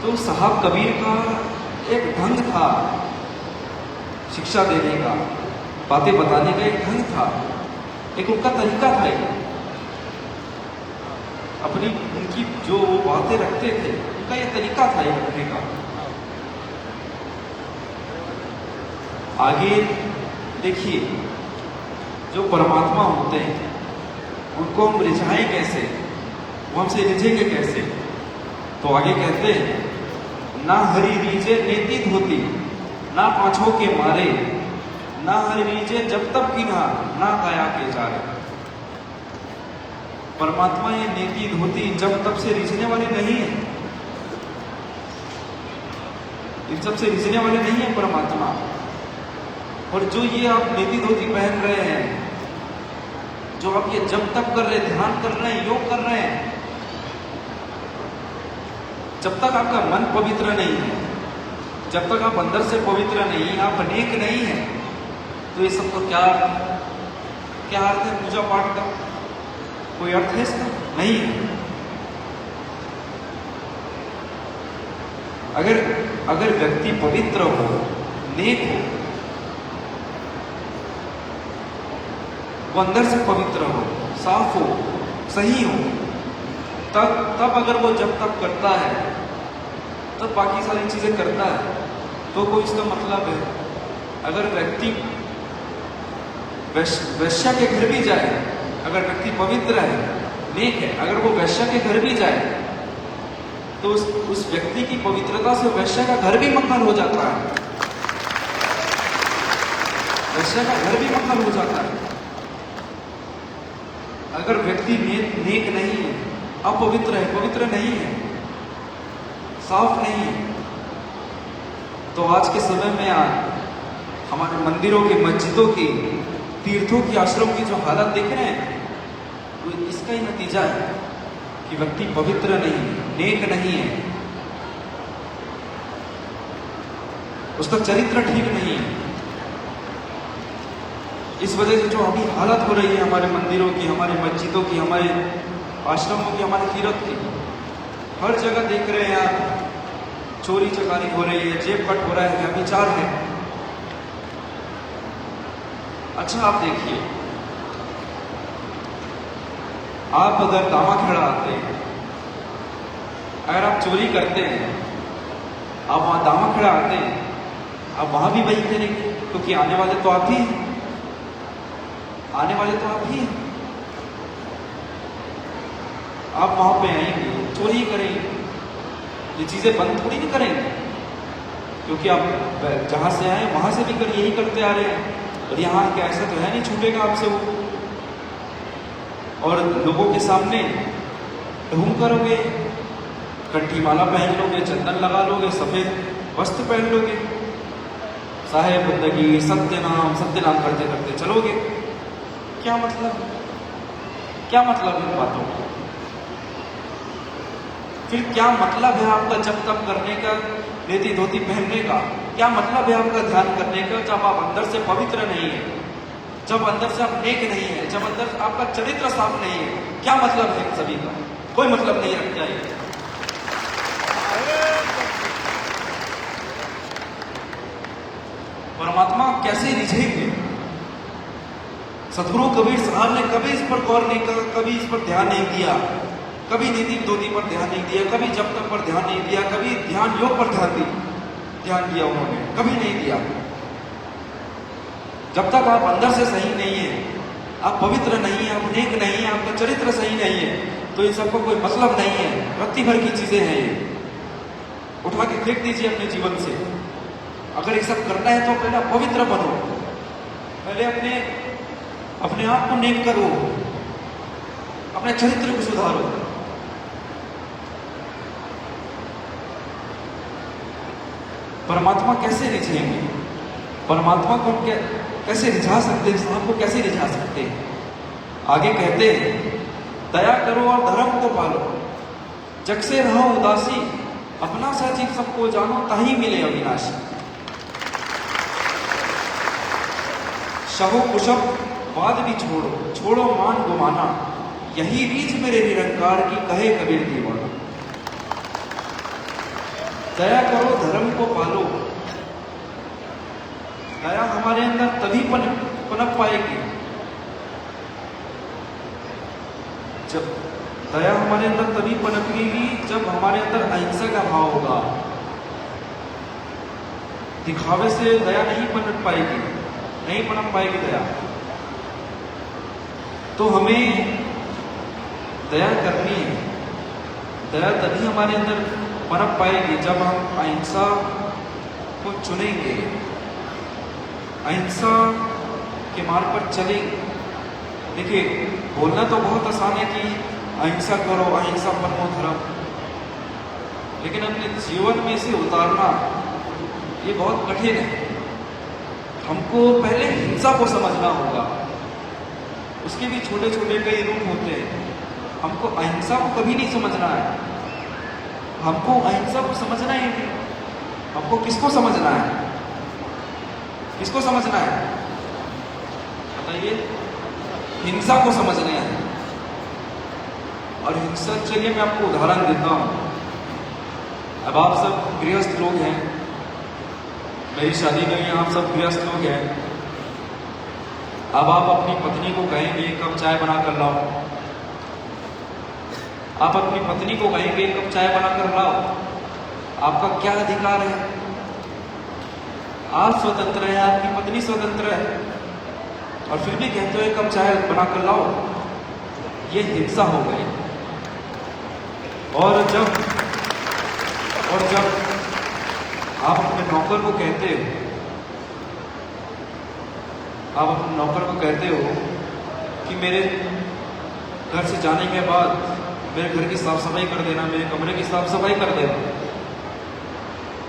Speaker 1: तो साहब कबीर का एक ढंग था शिक्षा देने का, बातें बताने का एक ढंग था, एक उनका तरीका था, एक अपनी उनकी जो बातें रखते थे उनका ये तरीका था ये रखने का। आगे देखिए, जो परमात्मा होते हैं उनको हम रिझाएं कैसे, वो हमसे रिझेंगे कैसे? तो आगे कहते हैं, ना हरि रीजे नेति धोती, ना पाछों के मारे, ना हरि रीजे जब तब गिना, ना काया के जारे। परमात्मा ये नेति धोती जब तब से रिझने वाले नहीं है, इन सब से रिझने वाले नहीं है परमात्मा। और जो ये आप नेति धोती पहन रहे हैं, जो आप ये जब तब कर रहे हैं, ध्यान कर रहे हैं, योग कर रहे हैं, जब तक आपका मन पवित्र नहीं है, जब तक आप अंदर से पवित्र नहीं, आप अनेक नहीं है, तो ये सब तो क्या अर्थ है पूजा पाठ का? कोई अर्थ है इसका? नहीं है। अगर व्यक्ति पवित्र हो, नेक हो, वो अंदर से पवित्र हो, साफ हो, सही हो, तब अगर वो जब तक करता है, तब बाकी सारी चीजें करता है, तो कोई इसका मतलब है। अगर व्यक्ति वैश्या के घर भी जाए, अगर व्यक्ति पवित्र है, नेक है, अगर वो वैश्या के घर भी जाए, तो उस व्यक्ति की पवित्रता से वैश्या का घर भी मंगल हो जाता है, वैश्या का घर भी मंगल हो जाता है। अगर व्यक्ति नेक नहीं है, अपवित्र है, पवित्र नहीं है, साफ नहीं है, तो आज के समय में हमारे मंदिरों की, मस्जिदों की, तीर्थों की, आश्रम की जो हालत देख रहे हैं, वो इसका ही नतीजा है कि व्यक्ति पवित्र नहीं है, नेक नहीं है, उसका चरित्र ठीक नहीं है। इस वजह से जो अभी हालत हो रही है हमारे मंदिरों की, हमारे मस्जिदों की, हमारे आश्रमों की, हमारे तीर्थ की, हर जगह देख रहे हैं आप, चोरी चकारी हो रही है, जेब कट हो रहा है, व्यभिचार है। अच्छा आप देखिए, आप अगर दामाखेड़ा आते हैं, अगर आप चोरी करते हैं, आप वहां दामाखेड़ा आते हैं, आप वहां भी वही करेंगे, क्योंकि आने वाले तो आप ही हैं, आने वाले तो आप ही हैं। आप वहां पे आएंगे, चोरी करेंगे, ये चीजें बंद थोड़ी नहीं करेंगे, क्योंकि आप जहां से आए वहां से भी यही करते आ रहे हैं, और यहाँ क्या ऐसा तो है नहीं छूटेगा आपसे वो। और लोगों के सामने ढूंढ करोगे, कंठी माला पहन लोगे, चंदन लगा लोगे, सफेद वस्त्र पहन लोगे, साहेब बंदगी सत्य नाम करते करते चलोगे। क्या मतलब, क्या मतलब इन बातों का? फिर क्या मतलब है आपका जब तब करने का, नेति धोती पहनने का? क्या मतलब है आपका ध्यान करने का जब आप अंदर से पवित्र नहीं है, जब अंदर से आप नेक नहीं है, जब अंदर आपका चरित्र साफ नहीं है? क्या मतलब है इन सभी का? कोई मतलब नहीं रखता है। परमात्मा कैसे रिझेंगे सदगुरु कबीर साहब ने कभी इस पर गौर नहीं किया, कभी इस पर ध्यान नहीं दिया, कभी नीति दोती पर ध्यान नहीं दिया, कभी जप तप पर ध्यान नहीं दिया, कभी ध्यान योग पर ध्यान दिया उन्होंने, कभी नहीं दिया। जब तक आप अंदर से सही नहीं है, आप पवित्र नहीं है, आप नेक नहीं है, आपका चरित्र सही नहीं है, तो इन सबको कोई मतलब नहीं है, रत्ती भर की चीजें हैं ये। उठा के फेंक दीजिए अपने जीवन से। अगर ये सब करना है तो पहले पवित्र बनो, पहले अपने आप को नेक करो, अपने चरित्र को सुधारो। परमात्मा कैसे रिझेंगे? परमात्मा को हम कैसे रिझा सकते हैं? साहब को कैसे रिझा सकते हैं? आगे कहते हैं, दया करो और धर्म को पालो, जग से रहो उदासी, अपना सा जीव सबको जानो, ताही मिले अविनाशी। शहो कुशब वाद भी छोड़ो मान गुमाना, यही रीझ मेरे निरंकार की, कहे कबीर दीवाना। दया करो धर्म को पालो। दया हमारे अंदर तभी पनप पाएगी जब दया हमारे अंदर तभी पनपेगी जब हमारे अंदर अहिंसा का भाव होगा। दिखावे से दया नहीं पनप पाएगी दया। तो हमें दया करनी है। दया तभी हमारे अंदर पनप पाएगी जब हम अहिंसा को चुनेंगे, अहिंसा के मार्ग पर चलेंगे। देखिए, बोलना तो बहुत आसान है कि अहिंसा करो, अहिंसा परमो धर्म, लेकिन अपने जीवन में इसे उतारना ये बहुत कठिन है। हमको पहले हिंसा को समझना होगा। उसके भी छोटे छोटे कई रूप होते हैं। हमको अहिंसा को कभी नहीं समझना है। हमको अहिंसा को समझना ही नहीं। हमको किसको समझना है? किसको समझना है बताइए? हिंसा को समझना है। और हिंसा, चलिए मैं आपको उदाहरण देता हूं। अब आप सब गृहस्थ लोग हैं, मेरी शादी नहीं है, आप सब गृहस्थ लोग हैं। अब आप अपनी पत्नी को कहेंगे कब चाय बना कर लाओ, आप अपनी पत्नी को कहेंगे कब चाय बना कर लाओ। आपका क्या अधिकार है? आप स्वतंत्र हैं, आपकी पत्नी स्वतंत्र है, और फिर भी कहते हो कब चाय बना कर लाओ। ये हिंसा हो गई। और जब आप अपने नौकर को कहते हो कि मेरे घर से जाने के बाद मेरे घर की साफ सफाई कर देना, मेरे कमरे की साफ सफाई कर देना।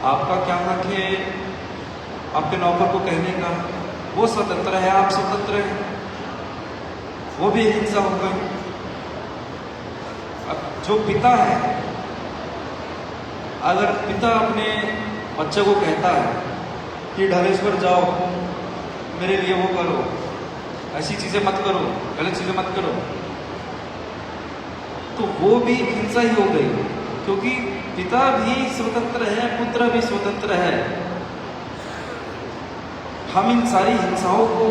Speaker 1: आपका क्या हक है आपके नौकर को कहने का? वो स्वतंत्र है, आप स्वतंत्र हैं। वो भी हिंसा हो गई। अब जो पिता है, अगर पिता अपने बच्चे को कहता है कि ढलेश्वर जाओ, मेरे लिए वो करो, ऐसी चीजें मत करो, गलत चीजें मत करो, तो वो भी हिंसा ही हो गई। क्योंकि पिता भी स्वतंत्र है, पुत्र भी स्वतंत्र है। हम इन सारी हिंसाओं को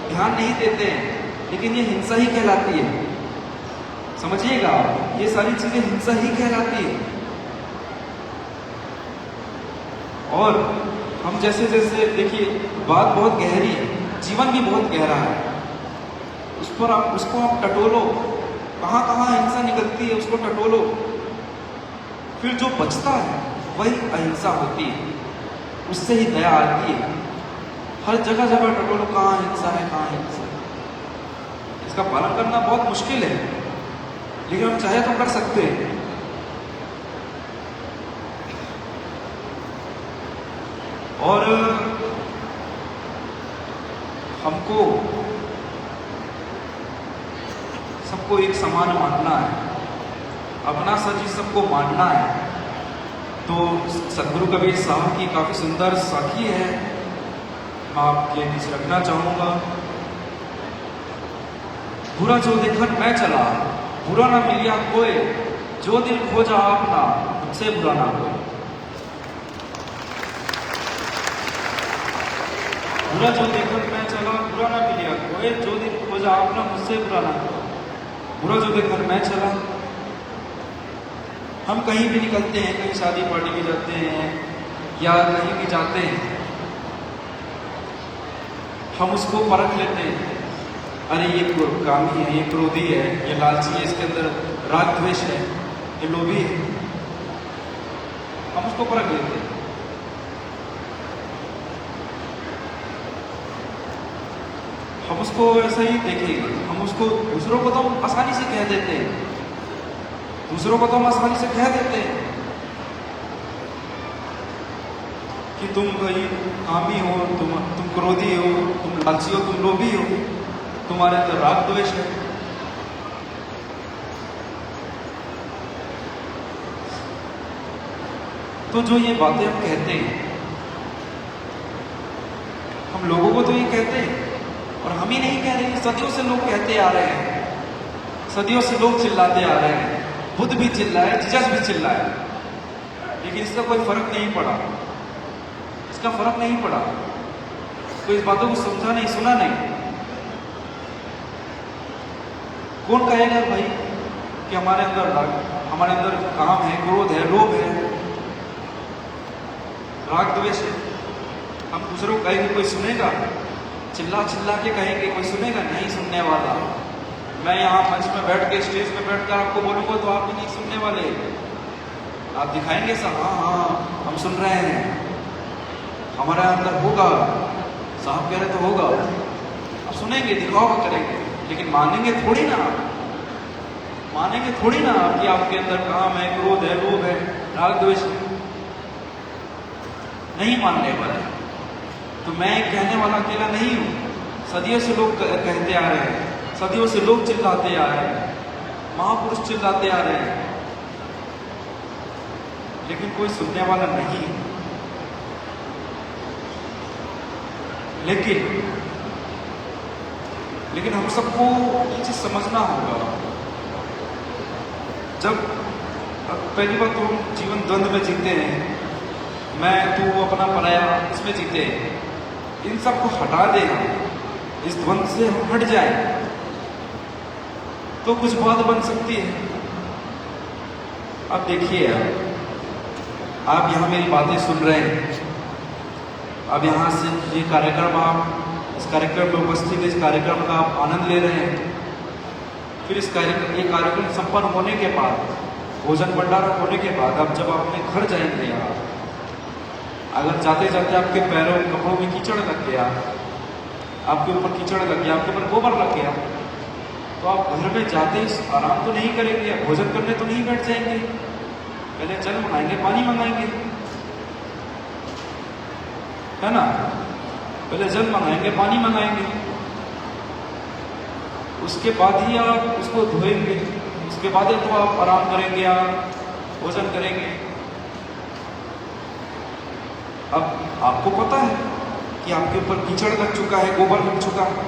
Speaker 1: ध्यान नहीं देते हैं, लेकिन ये हिंसा ही कहलाती है। समझिएगा, ये सारी चीजें हिंसा ही कहलाती है। और हम जैसे जैसे, देखिए बात बहुत गहरी है, जीवन भी बहुत गहरा है, उसको आप टटोलो, कहाँ कहाँ हिंसा निकलती है उसको टटोलो, फिर जो बचता है वही अहिंसा होती है, उससे ही दया आती है। हर जगह जगह टटोलो, कहाँ हिंसा है, कहाँ हिंसा है। इसका पालन करना बहुत मुश्किल है, लेकिन हम चाहे तो कर सकते हैं। और हमको सबको एक समान मानना है, अपना सच सबको मानना है। तो सदगुरु कबीर साहब की काफ़ी सुंदर साखी है, मैं आपके बीच रखना चाहूँगा। बुरा जो देखन मैं चला, बुरा ना मिलिया कोई, जो दिल खोजा आपना, मुझसे बुरा ना कोई। बुरा जो देखकर मैं चला बुरा ना मिलिया कोई, जो दिन खोजा आपने मुझसे बुरा ना करो। बुरा जो देखकर मैं चला। हम कहीं भी निकलते हैं, कहीं शादी पार्टी में जाते हैं या कहीं भी जाते हैं, हम उसको परख लेते हैं, अरे ये कामी है, ये क्रोधी है, ये लालची है, इसके अंदर राग द्वेष है, ये लोभी है, हम उसको परख लेते हैं। हम उसको ऐसा ही देखेंगे, हम उसको दूसरों को तो हम आसानी से कह देते हैं, दूसरों को तो हम आसानी से कह देते हैं कि तुम भाई कामी हो, तुम क्रोधी हो, तुम लालची हो, तुम लोभी हो, तुम्हारे अंदर राग द्वेष है। तो जो ये बातें हम कहते हैं, हम लोगों को तो ये कहते हैं, और हम ही नहीं कह रहे, सदियों से लोग कहते आ रहे हैं, सदियों से लोग चिल्लाते आ रहे हैं, बुद्ध भी चिल्लाए, जीसस भी चिल्लाए, लेकिन इसका कोई फर्क नहीं पड़ा, इसका फर्क नहीं पड़ा, कोई इस बातों को समझा नहीं, सुना नहीं। कौन कहेगा भाई कि हमारे अंदर काम है, क्रोध है, लोभ है, राग द्वेष है। हम दूसरों को कहेंगे, कोई सुनेगा? चिल्ला चिल्ला के कहेंगे, कोई सुनेगा? नहीं सुनने वाला। मैं यहाँ मंच में बैठ के, स्टेज में बैठकर आपको बोलूंगा तो आप भी नहीं सुनने वाले। आप दिखाएंगे साहब, हाँ हम सुन रहे हैं, हमारे अंदर होगा, साहब कह रहे तो होगा, आप सुनेंगे, दिखावा करेंगे, लेकिन मानेंगे थोड़ी ना, मानेंगे थोड़ी ना कि आपके अंदर काम है, क्रोध है, लोभ है, राग द्वेष है, नहीं मानने वाले। तो मैं कहने वाला अकेला नहीं हूं, सदियों से लोग कहते आ रहे हैं, सदियों से लोग चिल्लाते आ रहे हैं, महापुरुष चिल्लाते आ रहे हैं, लेकिन कोई सुनने वाला नहीं। लेकिन हम सबको ये चीज समझना होगा, जब पहली बात तो हम जीवन द्वंद्व में जीते हैं, मैं तू अपना पराया, इसमें जीते हैं। इन सबको हटा देना, इस द्वंद्व से हम हट जाए तो कुछ बात बन सकती है। अब देखिए, आप यहाँ मेरी बातें सुन रहे हैं, अब यहाँ से ये कार्यक्रम, आप इस कार्यक्रम में उपस्थित, इस कार्यक्रम का आप आनंद ले रहे हैं। फिर ये कार्यक्रम संपन्न होने के बाद, भोजन भंडारा होने के बाद, अब जब आप अपने घर जाएंगे, यहाँ अगर जाते जाते आपके पैरों कपड़ों में कीचड़ लग गया, आपके ऊपर कीचड़ लग गया, आपके ऊपर गोबर लग गया, तो आप घर में जाते आराम तो नहीं करेंगे, भोजन करने तो नहीं बैठ जाएंगे, पहले जल मंगाएंगे, पानी मंगाएंगे, है ना? पहले जल मंगाएंगे, पानी मंगाएंगे, उसके बाद ही आप उसको धोएंगे, उसके बाद ही तो आप आराम करेंगे, आप भोजन करेंगे। अब आपको पता है कि आपके ऊपर कीचड़ लग चुका है, गोबर लग चुका है,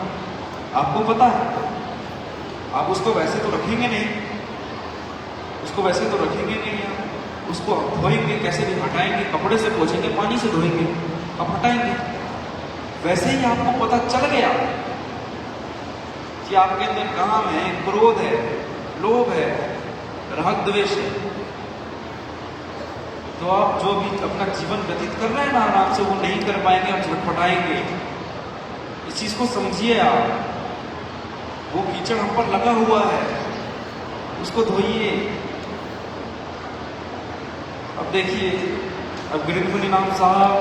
Speaker 1: आपको पता है, आप उसको वैसे तो रखेंगे नहीं, उसको वैसे तो रखेंगे नहीं, आप उसको धोएंगे, कैसे भी हटाएंगे, कपड़े से पोंछेंगे, पानी से धोएंगे, अब हटाएंगे। वैसे ही आपको पता चल गया कि आपके अंदर काम है, क्रोध है, लोभ है, राग द्वेष है, तो आप जो भी अपना जीवन व्यतीत कर रहे हैं ना आराम से, वो नहीं कर पाएंगे, आप झटपटाएंगे। इस चीज को समझिए आप, वो कीचड़ हम पर लगा हुआ है, उसको धोइए। अब देखिए, अब गिरिमुनिनाम साहब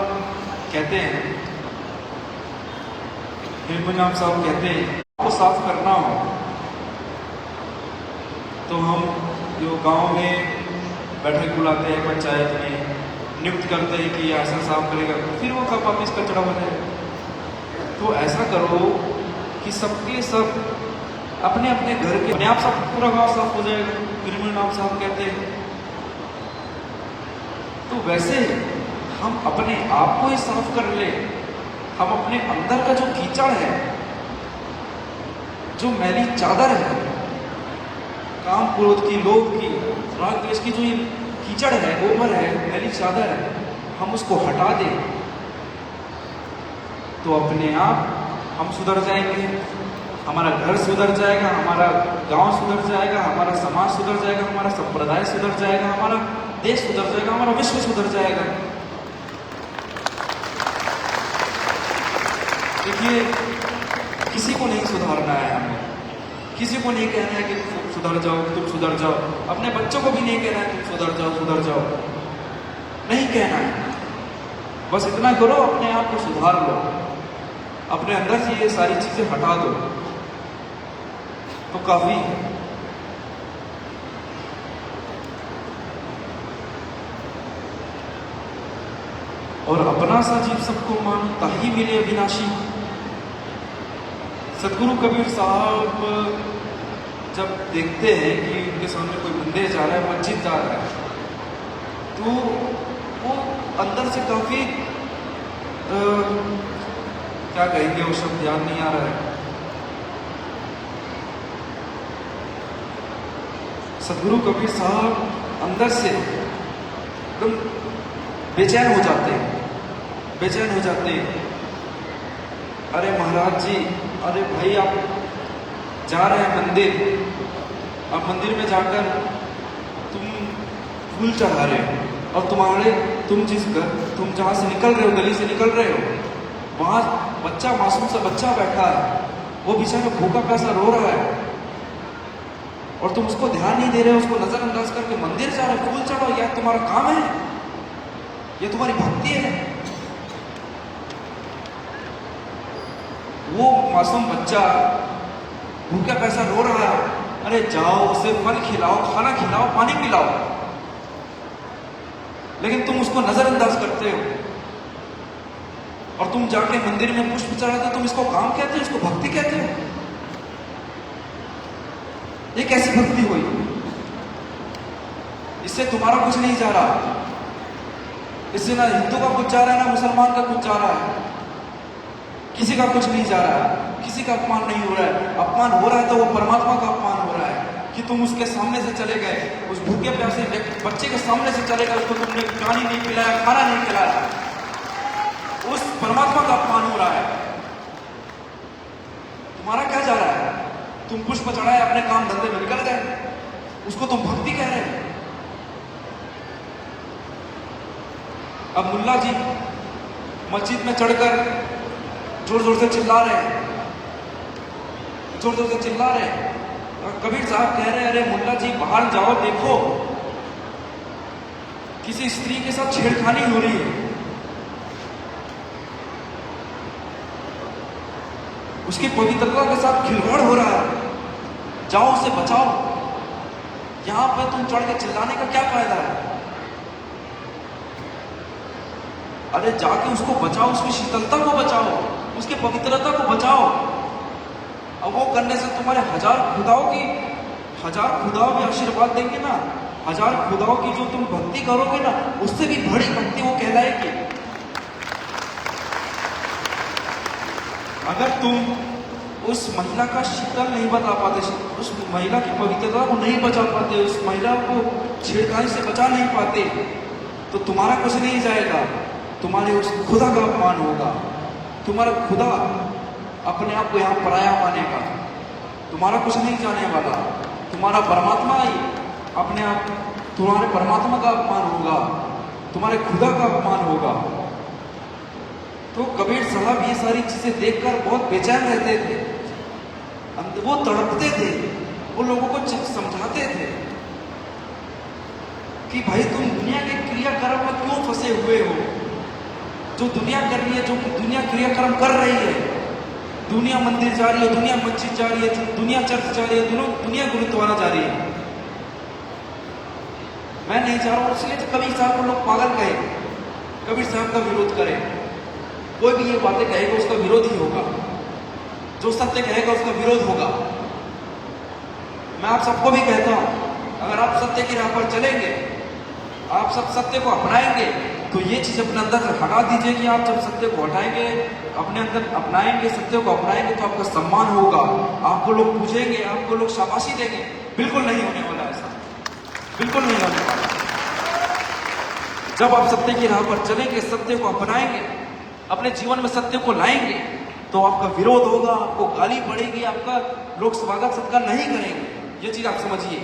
Speaker 1: कहते हैं, गिरिमुनिनाम साहब कहते हैं, आपको साफ करना हो तो हम जो गांव में बैठक बुलाते हैं, पंचायत में नियुक्त करते हैं कि ऐसा साफ करेगा, फिर वो कब वापिस कचरा बने। तो ऐसा करो कि सबके सब अपने अपने घर के, अपने आप सब पूरा गांव साफ हो जाएगा, गिरिमुनिनाम साहब कहते हैं। तो वैसे हम अपने आप को ही साफ कर ले, हम अपने अंदर का जो कीचड़ है, जो मैली चादर है, काम क्रोध की, लोभ की, राग द्वेष की, जो ये कीचड़ है, गोबर है, मैली चादर है, हम उसको हटा दें। तो अपने आप हम सुधर जाएंगे, हमारा घर सुधर जाएगा, हमारा गांव सुधर जाएगा, हमारा समाज सुधर जाएगा, हमारा संप्रदाय सुधर जाएगा, हमारा देश सुधर जाएगा, हमारा विश्व सुधर जाएगा। देखिए, किसी को नहीं सुधारना है हमें, किसी को नहीं कहना है कि तुम सुधर जाओ, तुम सुधर जाओ। अपने बच्चों को भी नहीं कहना है तुम सुधर जाओ, नहीं कहना है। बस इतना करो, अपने आप को सुधार लो, अपने अंदर से ये सारी चीजें हटा दो, तो काफी है। और अपना सा जीव सबको मानो, ताही मिले अविनाशी। सदगुरु कबीर साहब जब देखते हैं कि उनके सामने कोई मंदिर जा रहा है, मस्जिद जा रहा है, तो वो अंदर से काफी क्या कहेंगे, वो शब्द याद नहीं आ रहा है। सदगुरु कबीर साहब अंदर से एकदम बेचैन हो जाते हैं। अरे महाराज जी, अरे भाई, आप जा रहे हैं मंदिर, आप मंदिर में जाकर तुम फूल चढ़ा रहे हो, और तुम जहां से निकल रहे हो, गली से निकल रहे हो, वहां बच्चा, मासूम सा बच्चा बैठा है, वो बेचारा भूखा प्यासा रो रहा है, और तुम उसको ध्यान नहीं दे रहे हो, उसको नजरअंदाज करके मंदिर जा रहे हो, फूल चढ़ाओ। यह तुम्हारा काम है? यह तुम्हारी भक्ति है? वो मासूम बच्चा भूखा प्यासा रो रहा है, अरे जाओ उसे फल खिलाओ, खाना खिलाओ, पानी पिलाओ, लेकिन तुम उसको नजरअंदाज करते हो, और तुम जाके मंदिर में पुष्प चढ़ाते हो। तुम इसको काम कहते हो? इसको भक्ति कहते हो? ये कैसी भक्ति हुई? इससे तुम्हारा कुछ नहीं जा रहा, इससे ना हिंदू का कुछ जा रहा है, ना मुसलमान का कुछ जा रहा है, किसी का कुछ नहीं जा रहा है, किसी का अपमान नहीं हो रहा है। अपमान हो रहा है तो वो परमात्मा का अपमान हो रहा है कि तुम उसके सामने से चले गए, उस भूखे प्यासे बच्चे के सामने से चले गए, उसको तुमने पानी नहीं पिलाया, खाना नहीं खिलाया, उस परमात्मा का अपमान हो रहा है। तुम्हारा क्या जा रहा है? तुम पुष्प चढ़ाए, अपने काम धंधे में निकल गए, उसको तुम भक्ति कह रहे हो। अब मुल्ला जी मस्जिद में चढ़कर जोर जोर से चिल्ला रहे हैं, और कबीर साहब कह रहे हैं, अरे मुल्ला जी बाहर जाओ, देखो किसी स्त्री के साथ छेड़खानी हो रही है, उसकी पवित्रता के साथ खिलवाड़ हो रहा है, जाओ उसे बचाओ। यहां पर तुम चढ़ के चिल्लाने का क्या फायदा है? अरे जाके उसको बचाओ, उसकी शीतलता को बचाओ, उसकी पवित्रता को बचाओ। अब वो करने से तुम्हारे हजार खुदाओं भी आशीर्वाद देंगे ना, हजार खुदाओं की जो तुम भक्ति करोगे ना, उससे भी बड़ी भक्ति वो कहलाएगी। अगर तुम उस महिला का शीतल नहीं बता पाते, उस महिला की पवित्रता को नहीं बचा पाते, उस महिला को छेड़खानी से बचा नहीं पाते, तो तुम्हारा कुछ नहीं जाएगा, तुम्हारे उस खुदा का अपमान होगा। तुम्हारा खुदा अपने आप को यहाँ पराया मानेगा, तुम्हारा कुछ नहीं जाने वाला, तुम्हारा परमात्मा ही अपने आप, तुम्हारे परमात्मा का अपमान होगा, तुम्हारे खुदा का अपमान होगा। तो कबीर साहब ये सारी चीजें देखकर बहुत बेचैन रहते थे, वो तड़पते थे, वो लोगों को समझाते थे कि भाई तुम दुनिया के क्रियाकर्म में क्यों फंसे हुए हो? जो दुनिया कर रही है, जो दुनिया क्रियाक्रम कर रही है, दुनिया मंदिर जा रही है, दुनिया मस्जिद जा रही है, दुनिया चर्च जा रही है, दुनिया गुरुद्वारा जा रही है, मैं नहीं जा रहा हूं, इसलिए तो कबीर साहब को लोग पागल कहे, कबीर साहब का विरोध करें। कोई भी ये बातें कहेगा उसका विरोध ही होगा, जो सत्य कहेगा उसका विरोध होगा। मैं आप सबको भी कहता हूं, अगर आप सत्य की राह पर चलेंगे, आप सब सत्य को अपनाएंगे, तो ये चीज अपने अंदर से हटा दीजिए कि आप जब सत्य को हटाएंगे, अपने अंदर अपनाएंगे, सत्य को अपनाएंगे, तो आपका सम्मान होगा, आपको लोग पूछेंगे, आपको लोग शाबाशी देंगे। बिल्कुल नहीं होने वाला ऐसा, बिल्कुल नहीं होने वाला। जब आप सत्य की राह पर चलेंगे, सत्य को अपनाएंगे,
Speaker 2: अपने जीवन में सत्य को लाएंगे तो आपका विरोध होगा, आपको गाली पड़ेगी, आपका लोग स्वागत सत्कार नहीं करेंगे। ये चीज आप समझिए।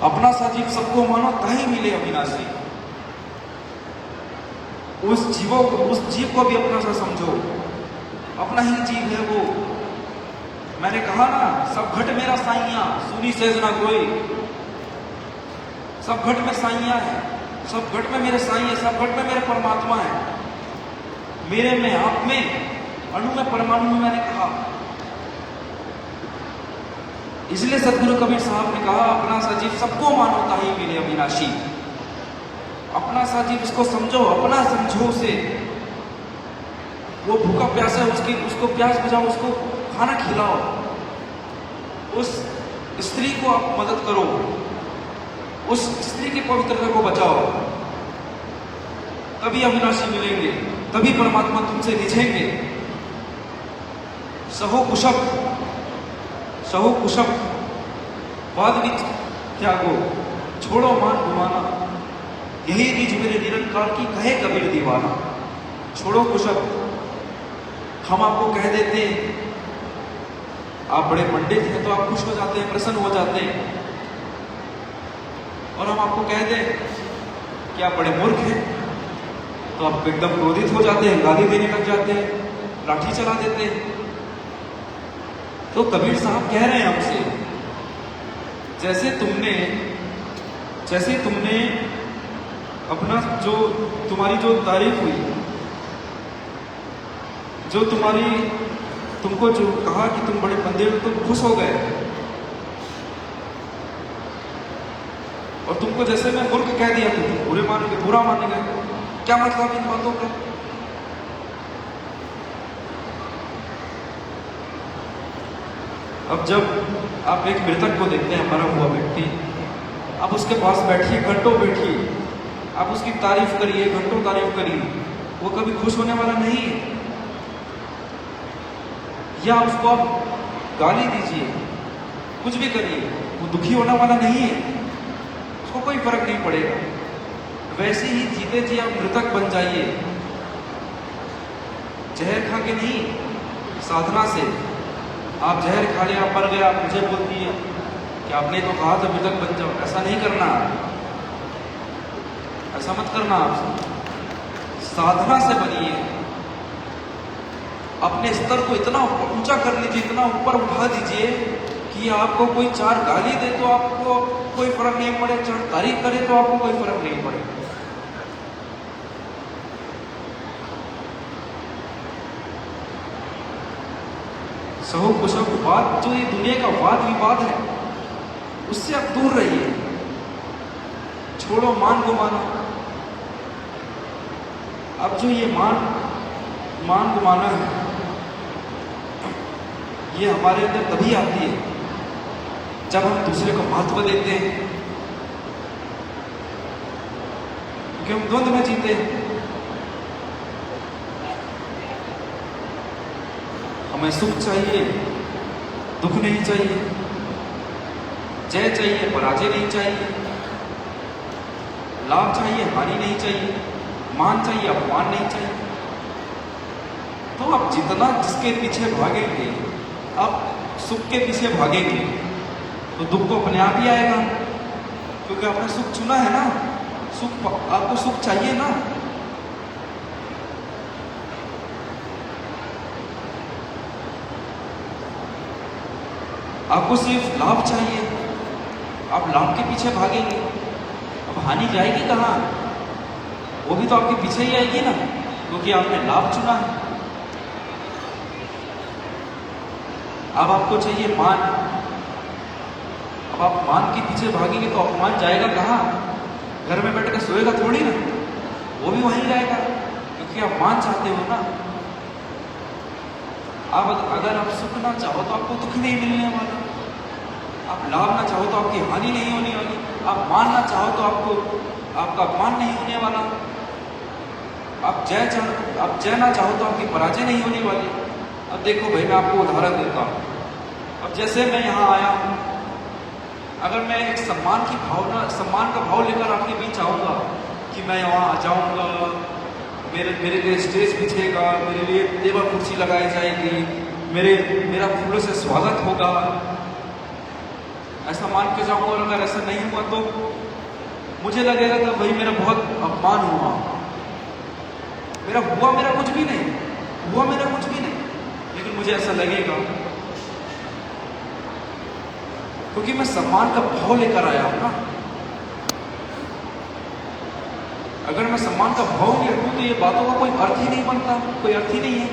Speaker 2: अपना सा जीव सबको मानो ताही मिले अविनाशी। उस जीव को भी अपना सा समझो, अपना ही जीव है वो। मैंने कहा ना, सब घट मेरा साइया सुनी सेज ना कोई। सब घट में साइया है, सब घट में मेरे साई है, सब घट में मेरे परमात्मा है। मेरे में, आप में, अणु में, परमाणु में, मैंने कहा। इसलिए सदगुरु कबीर साहब ने कहा, अपना सा जीव सबको मानो ताही मिले अविनाशी। अपना सा जीव इसको समझो, अपना समझो उसे। वो भूखा प्यासा है, उसको प्यास बुझाओ, उसको खाना खिलाओ, उस स्त्री को आप मदद करो, उस स्त्री की पवित्रता को बचाओ। तभी अविनाशी मिलेंगे, तभी परमात्मा तुमसे रिझेंगे। सहो कुशप, सहो कुशप, वाद विच त्यागो, छोड़ो मान गुमाना, यही रीझ मेरे निरंकार की, कहे कबीर दीवाना। छोड़ो कुशप। हम आपको कह देते आप बड़े पंडित हैं तो आप खुश हो जाते हैं, प्रसन्न हो जाते हैं। और हम आपको कह दें कि आप बड़े मूर्ख हैं तो आप एकदम क्रोधित हो जाते हैं, गाली देने लग जाते हैं, लाठी चला देते हैं। तो कबीर साहब कह रहे हैं हमसे, जैसे तुमने अपना जो तुम्हारी जो तारीफ हुई, जो तुमको जो कहा कि तुम बड़े बंदे हो, तुम खुश हो गए। और तुमको जैसे मैं मूर्ख कह दिया तो तुम बुरा मान गए। क्या मतलब इन बातों का? अब जब आप एक मृतक को देखते हैं, मरा हुआ व्यक्ति, आप उसके पास बैठिए, घंटों बैठिए, आप उसकी तारीफ करिए, घंटों तारीफ करिए, वो कभी खुश होने वाला नहीं है। या उसको आप गाली दीजिए, कुछ भी करिए, वो दुखी होने वाला नहीं है, उसको कोई फर्क नहीं पड़ेगा। वैसे ही जीते जी आप मृतक बन जाइए, जहर खा के नहीं, साधना से। आप जहर खा लिया, आप मर गए, आप मुझे बोलती है कि आपने तो कहा था मृतक बन जाओ। ऐसा नहीं करना, ऐसा मत करना। आप साधना से बनिए, अपने स्तर को इतना ऊंचा कर लीजिए, इतना ऊपर उठा दीजिए कि आपको कोई चार गाली दे तो आपको कोई फर्क नहीं पड़े, चार तारीफ करे तो आपको कोई फर्क नहीं पड़े। सहो कुशप, बात जो ये दुनिया का वाद विवाद है उससे आप दूर रहिए। छोड़ो मान गुमाना। अब जो ये मान गुमाना है, ये हमारे अंदर तभी आती है जब हम दूसरे को महत्व देते हैं, क्योंकि हम द्वंद में जीते हैं। हमें सुख चाहिए, दुख नहीं चाहिए, जय चाहिए, पराजय नहीं चाहिए, लाभ चाहिए, हानि नहीं चाहिए, मान चाहिए, अपमान नहीं चाहिए। तो आप जितना जिसके पीछे भागेंगे, आप सुख के पीछे भागेंगे तो दुख को अपने आप ही आएगा, क्योंकि आपने सुख चुना है ना। सुख, आपको सुख चाहिए ना। आपको सिर्फ लाभ चाहिए, आप लाभ के पीछे भागेंगे। अब हानि जाएगी कहाँ? वो भी तो आपके पीछे ही आएगी ना, क्योंकि आपने लाभ चुना है। अब आपको चाहिए मान, अब आप मान के पीछे भागेंगे तो अपमान जाएगा कहाँ? घर में बैठ कर सोएगा थोड़ी ना, वो भी वहीं रहेगा, क्योंकि आप मान चाहते हो ना। आप अगर आप सुख ना चाहो तो आपको दुख नहीं मिलने वाला, आप लाभ ना चाहो तो आपकी हानि नहीं होने वाली, आप मान ना चाहो तो आपका अपमान नहीं होने वाला, आप जय ना चाहो तो आपकी पराजय नहीं होने वाली। अब देखो भाई, मैं आपको उदाहरण देता हूँ। अब जैसे मैं यहाँ आया हूँ, अगर मैं एक सम्मान की भावना, सम्मान का भाव लेकर आपके बीच आऊँगा कि मैं वहाँ आ जाऊँगा, मेरे लिए स्टेज बिछेगा, मेरे लिए टेबल कुर्सी लगाई जाएगी, मेरा फूलों से स्वागत होगा, ऐसा मान के जाऊँगा, और अगर ऐसा नहीं हुआ तो मुझे लगेगा कि भाई मेरा बहुत अपमान हुआ, मेरा कुछ भी नहीं हुआ, मेरा कुछ भी नहीं, लेकिन मुझे ऐसा लगेगा क्योंकि मैं सम्मान का भाव लेकर आया हूं ना। अगर मैं सम्मान का भाव नहीं रखूं तो ये बातों का कोई अर्थ ही नहीं बनता, कोई अर्थ ही नहीं है।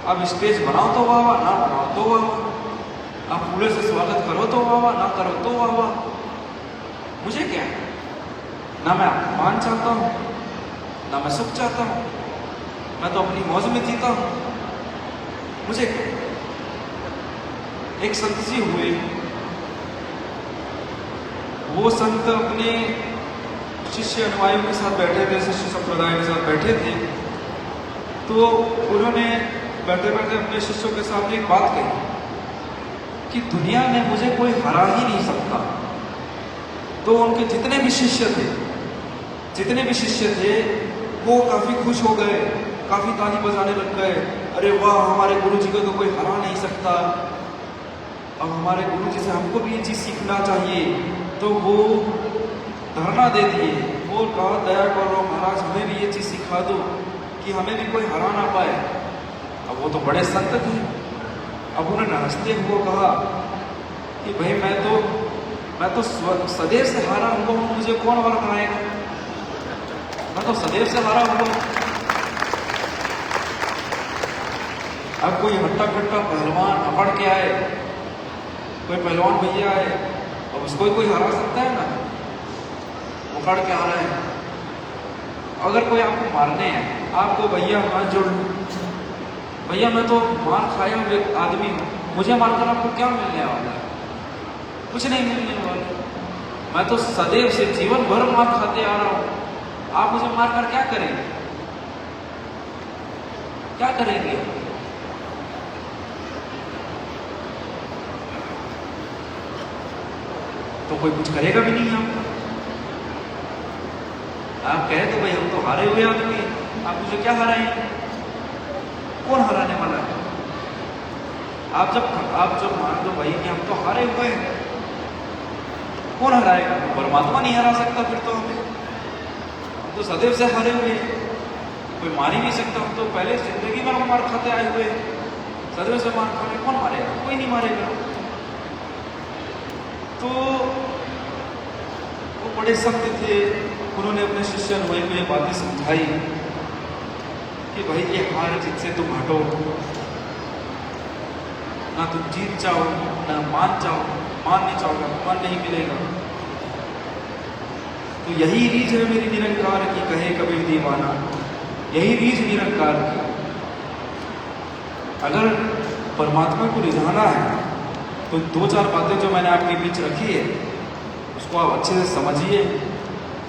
Speaker 2: आप स्टेज बनाओ तो वाह वाह, ना बनाओ तो वाह वाह, आप फूलों से स्वागत करो तो वाह वाह, ना करो तो वाह वाह, मुझे क्या है? ना मैं अपमान चाहता हूं, ना मैं सुख चाहता हूं, मैं तो अपनी मौज में जीता हूं, मुझे क्या? एक संत जी हुए, वो संत अपने शिष्य अनुयायियों के साथ बैठे थे, शिष्य संप्रदाय के साथ बैठे थे, तो उन्होंने बैठे बैठे अपने शिष्यों के सामने एक बात कही कि दुनिया में मुझे कोई हरा ही नहीं सकता। तो उनके जितने भी शिष्य थे वो काफी खुश हो गए, काफी ताली बजाने लग गए, अरे वाह, हमारे गुरु जी को तो कोई हरा नहीं सकता, अब हमारे गुरु जी से हमको भी ये चीज सीखना चाहिए। तो वो धरना दे दिए, वो कहा दया करो महाराज, हमें भी ये चीज सिखा दो कि हमें भी कोई हरा ना पाए। अब वो तो बड़े संत थे, अब उन्होंने हंसते हुए कहा कि भाई मैं तो सदैव से हारा हुआ हूं, मुझे कौन और हराएगा, मैं तो सदैव से हारा हुआ। अब कोई हट्टा कट्टा पहलवान अपड़ के आए, कोई पहलवान भैया आए, अब उसको कोई हरा सकता है ना, उखड़ के आ रहे हैं। अगर कोई आपको मारने है, आपको भैया हाथ जोड़, भैया मैं तो मार खाया हुआ एक आदमी हूं, मुझे मारकर आपको क्या मिलने वाला है? कुछ नहीं मिलने वाला। मैं तो सदैव से जीवन भर मार खाते आ रहा हूं, आप मुझे मारकर क्या करेंगे? क्या करेंगे? तो कोई कुछ करेगा भी नहीं आपको। आप कहे तो भाई हम तो हारे हुए आदमी, आप मुझे क्या हराएंगे? कौन हराने वाला है? आप जब मान लो भाई कि हम तो हारे हुए हैं, कौन हराएगा? परमात्मा नहीं हरा सकता फिर तो हमें, हम तो सदैव से हारे हुए हैं, कोई मार ही नहीं सकता। हम तो पहले जिंदगी भर मार खाते आए हुए हैं, सदैव से मार खाने, कौन मारेगा? कोई नहीं मारेगा। तो वो बड़े संत थे, उन्होंने अपने शिष्य अनुयायियों को ये बातें समझाई कि भाई ये हार जीत से तुम हटो, ना तुम जीत जाओ, ना मान जाओ, मान नहीं चाहोगे, मान नहीं मिलेगा। तो यही रीझ है मेरी निरंकार की, कहे कबीर दीवाना, यही रीझ निरंकार की। अगर परमात्मा को रिझाना है तो दो चार बातें जो मैंने आपके बीच रखी है उसको आप अच्छे से समझिए,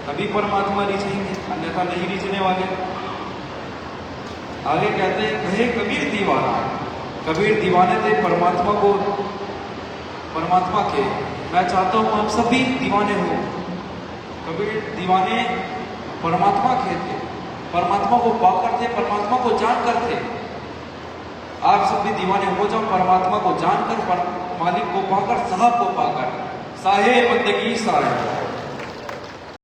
Speaker 2: तभी परमात्मा रिझेंगे, अन्यथा नहीं रिझने वाले। आगे कहते हैं, कहे कबीर दीवाना, कबीर दीवाने थे परमात्मा को, परमात्मा के। मैं चाहता हूं आप सभी दीवाने हो। कबीर दीवाने परमात्मा के थे, परमात्मा को पाकर थे, परमात्मा को जानकर थे। आप सब भी दीवाने हो जाओ परमात्मा को जानकर, मालिक को पाकर, साहब को पाकर। साहे बंदगी साहे।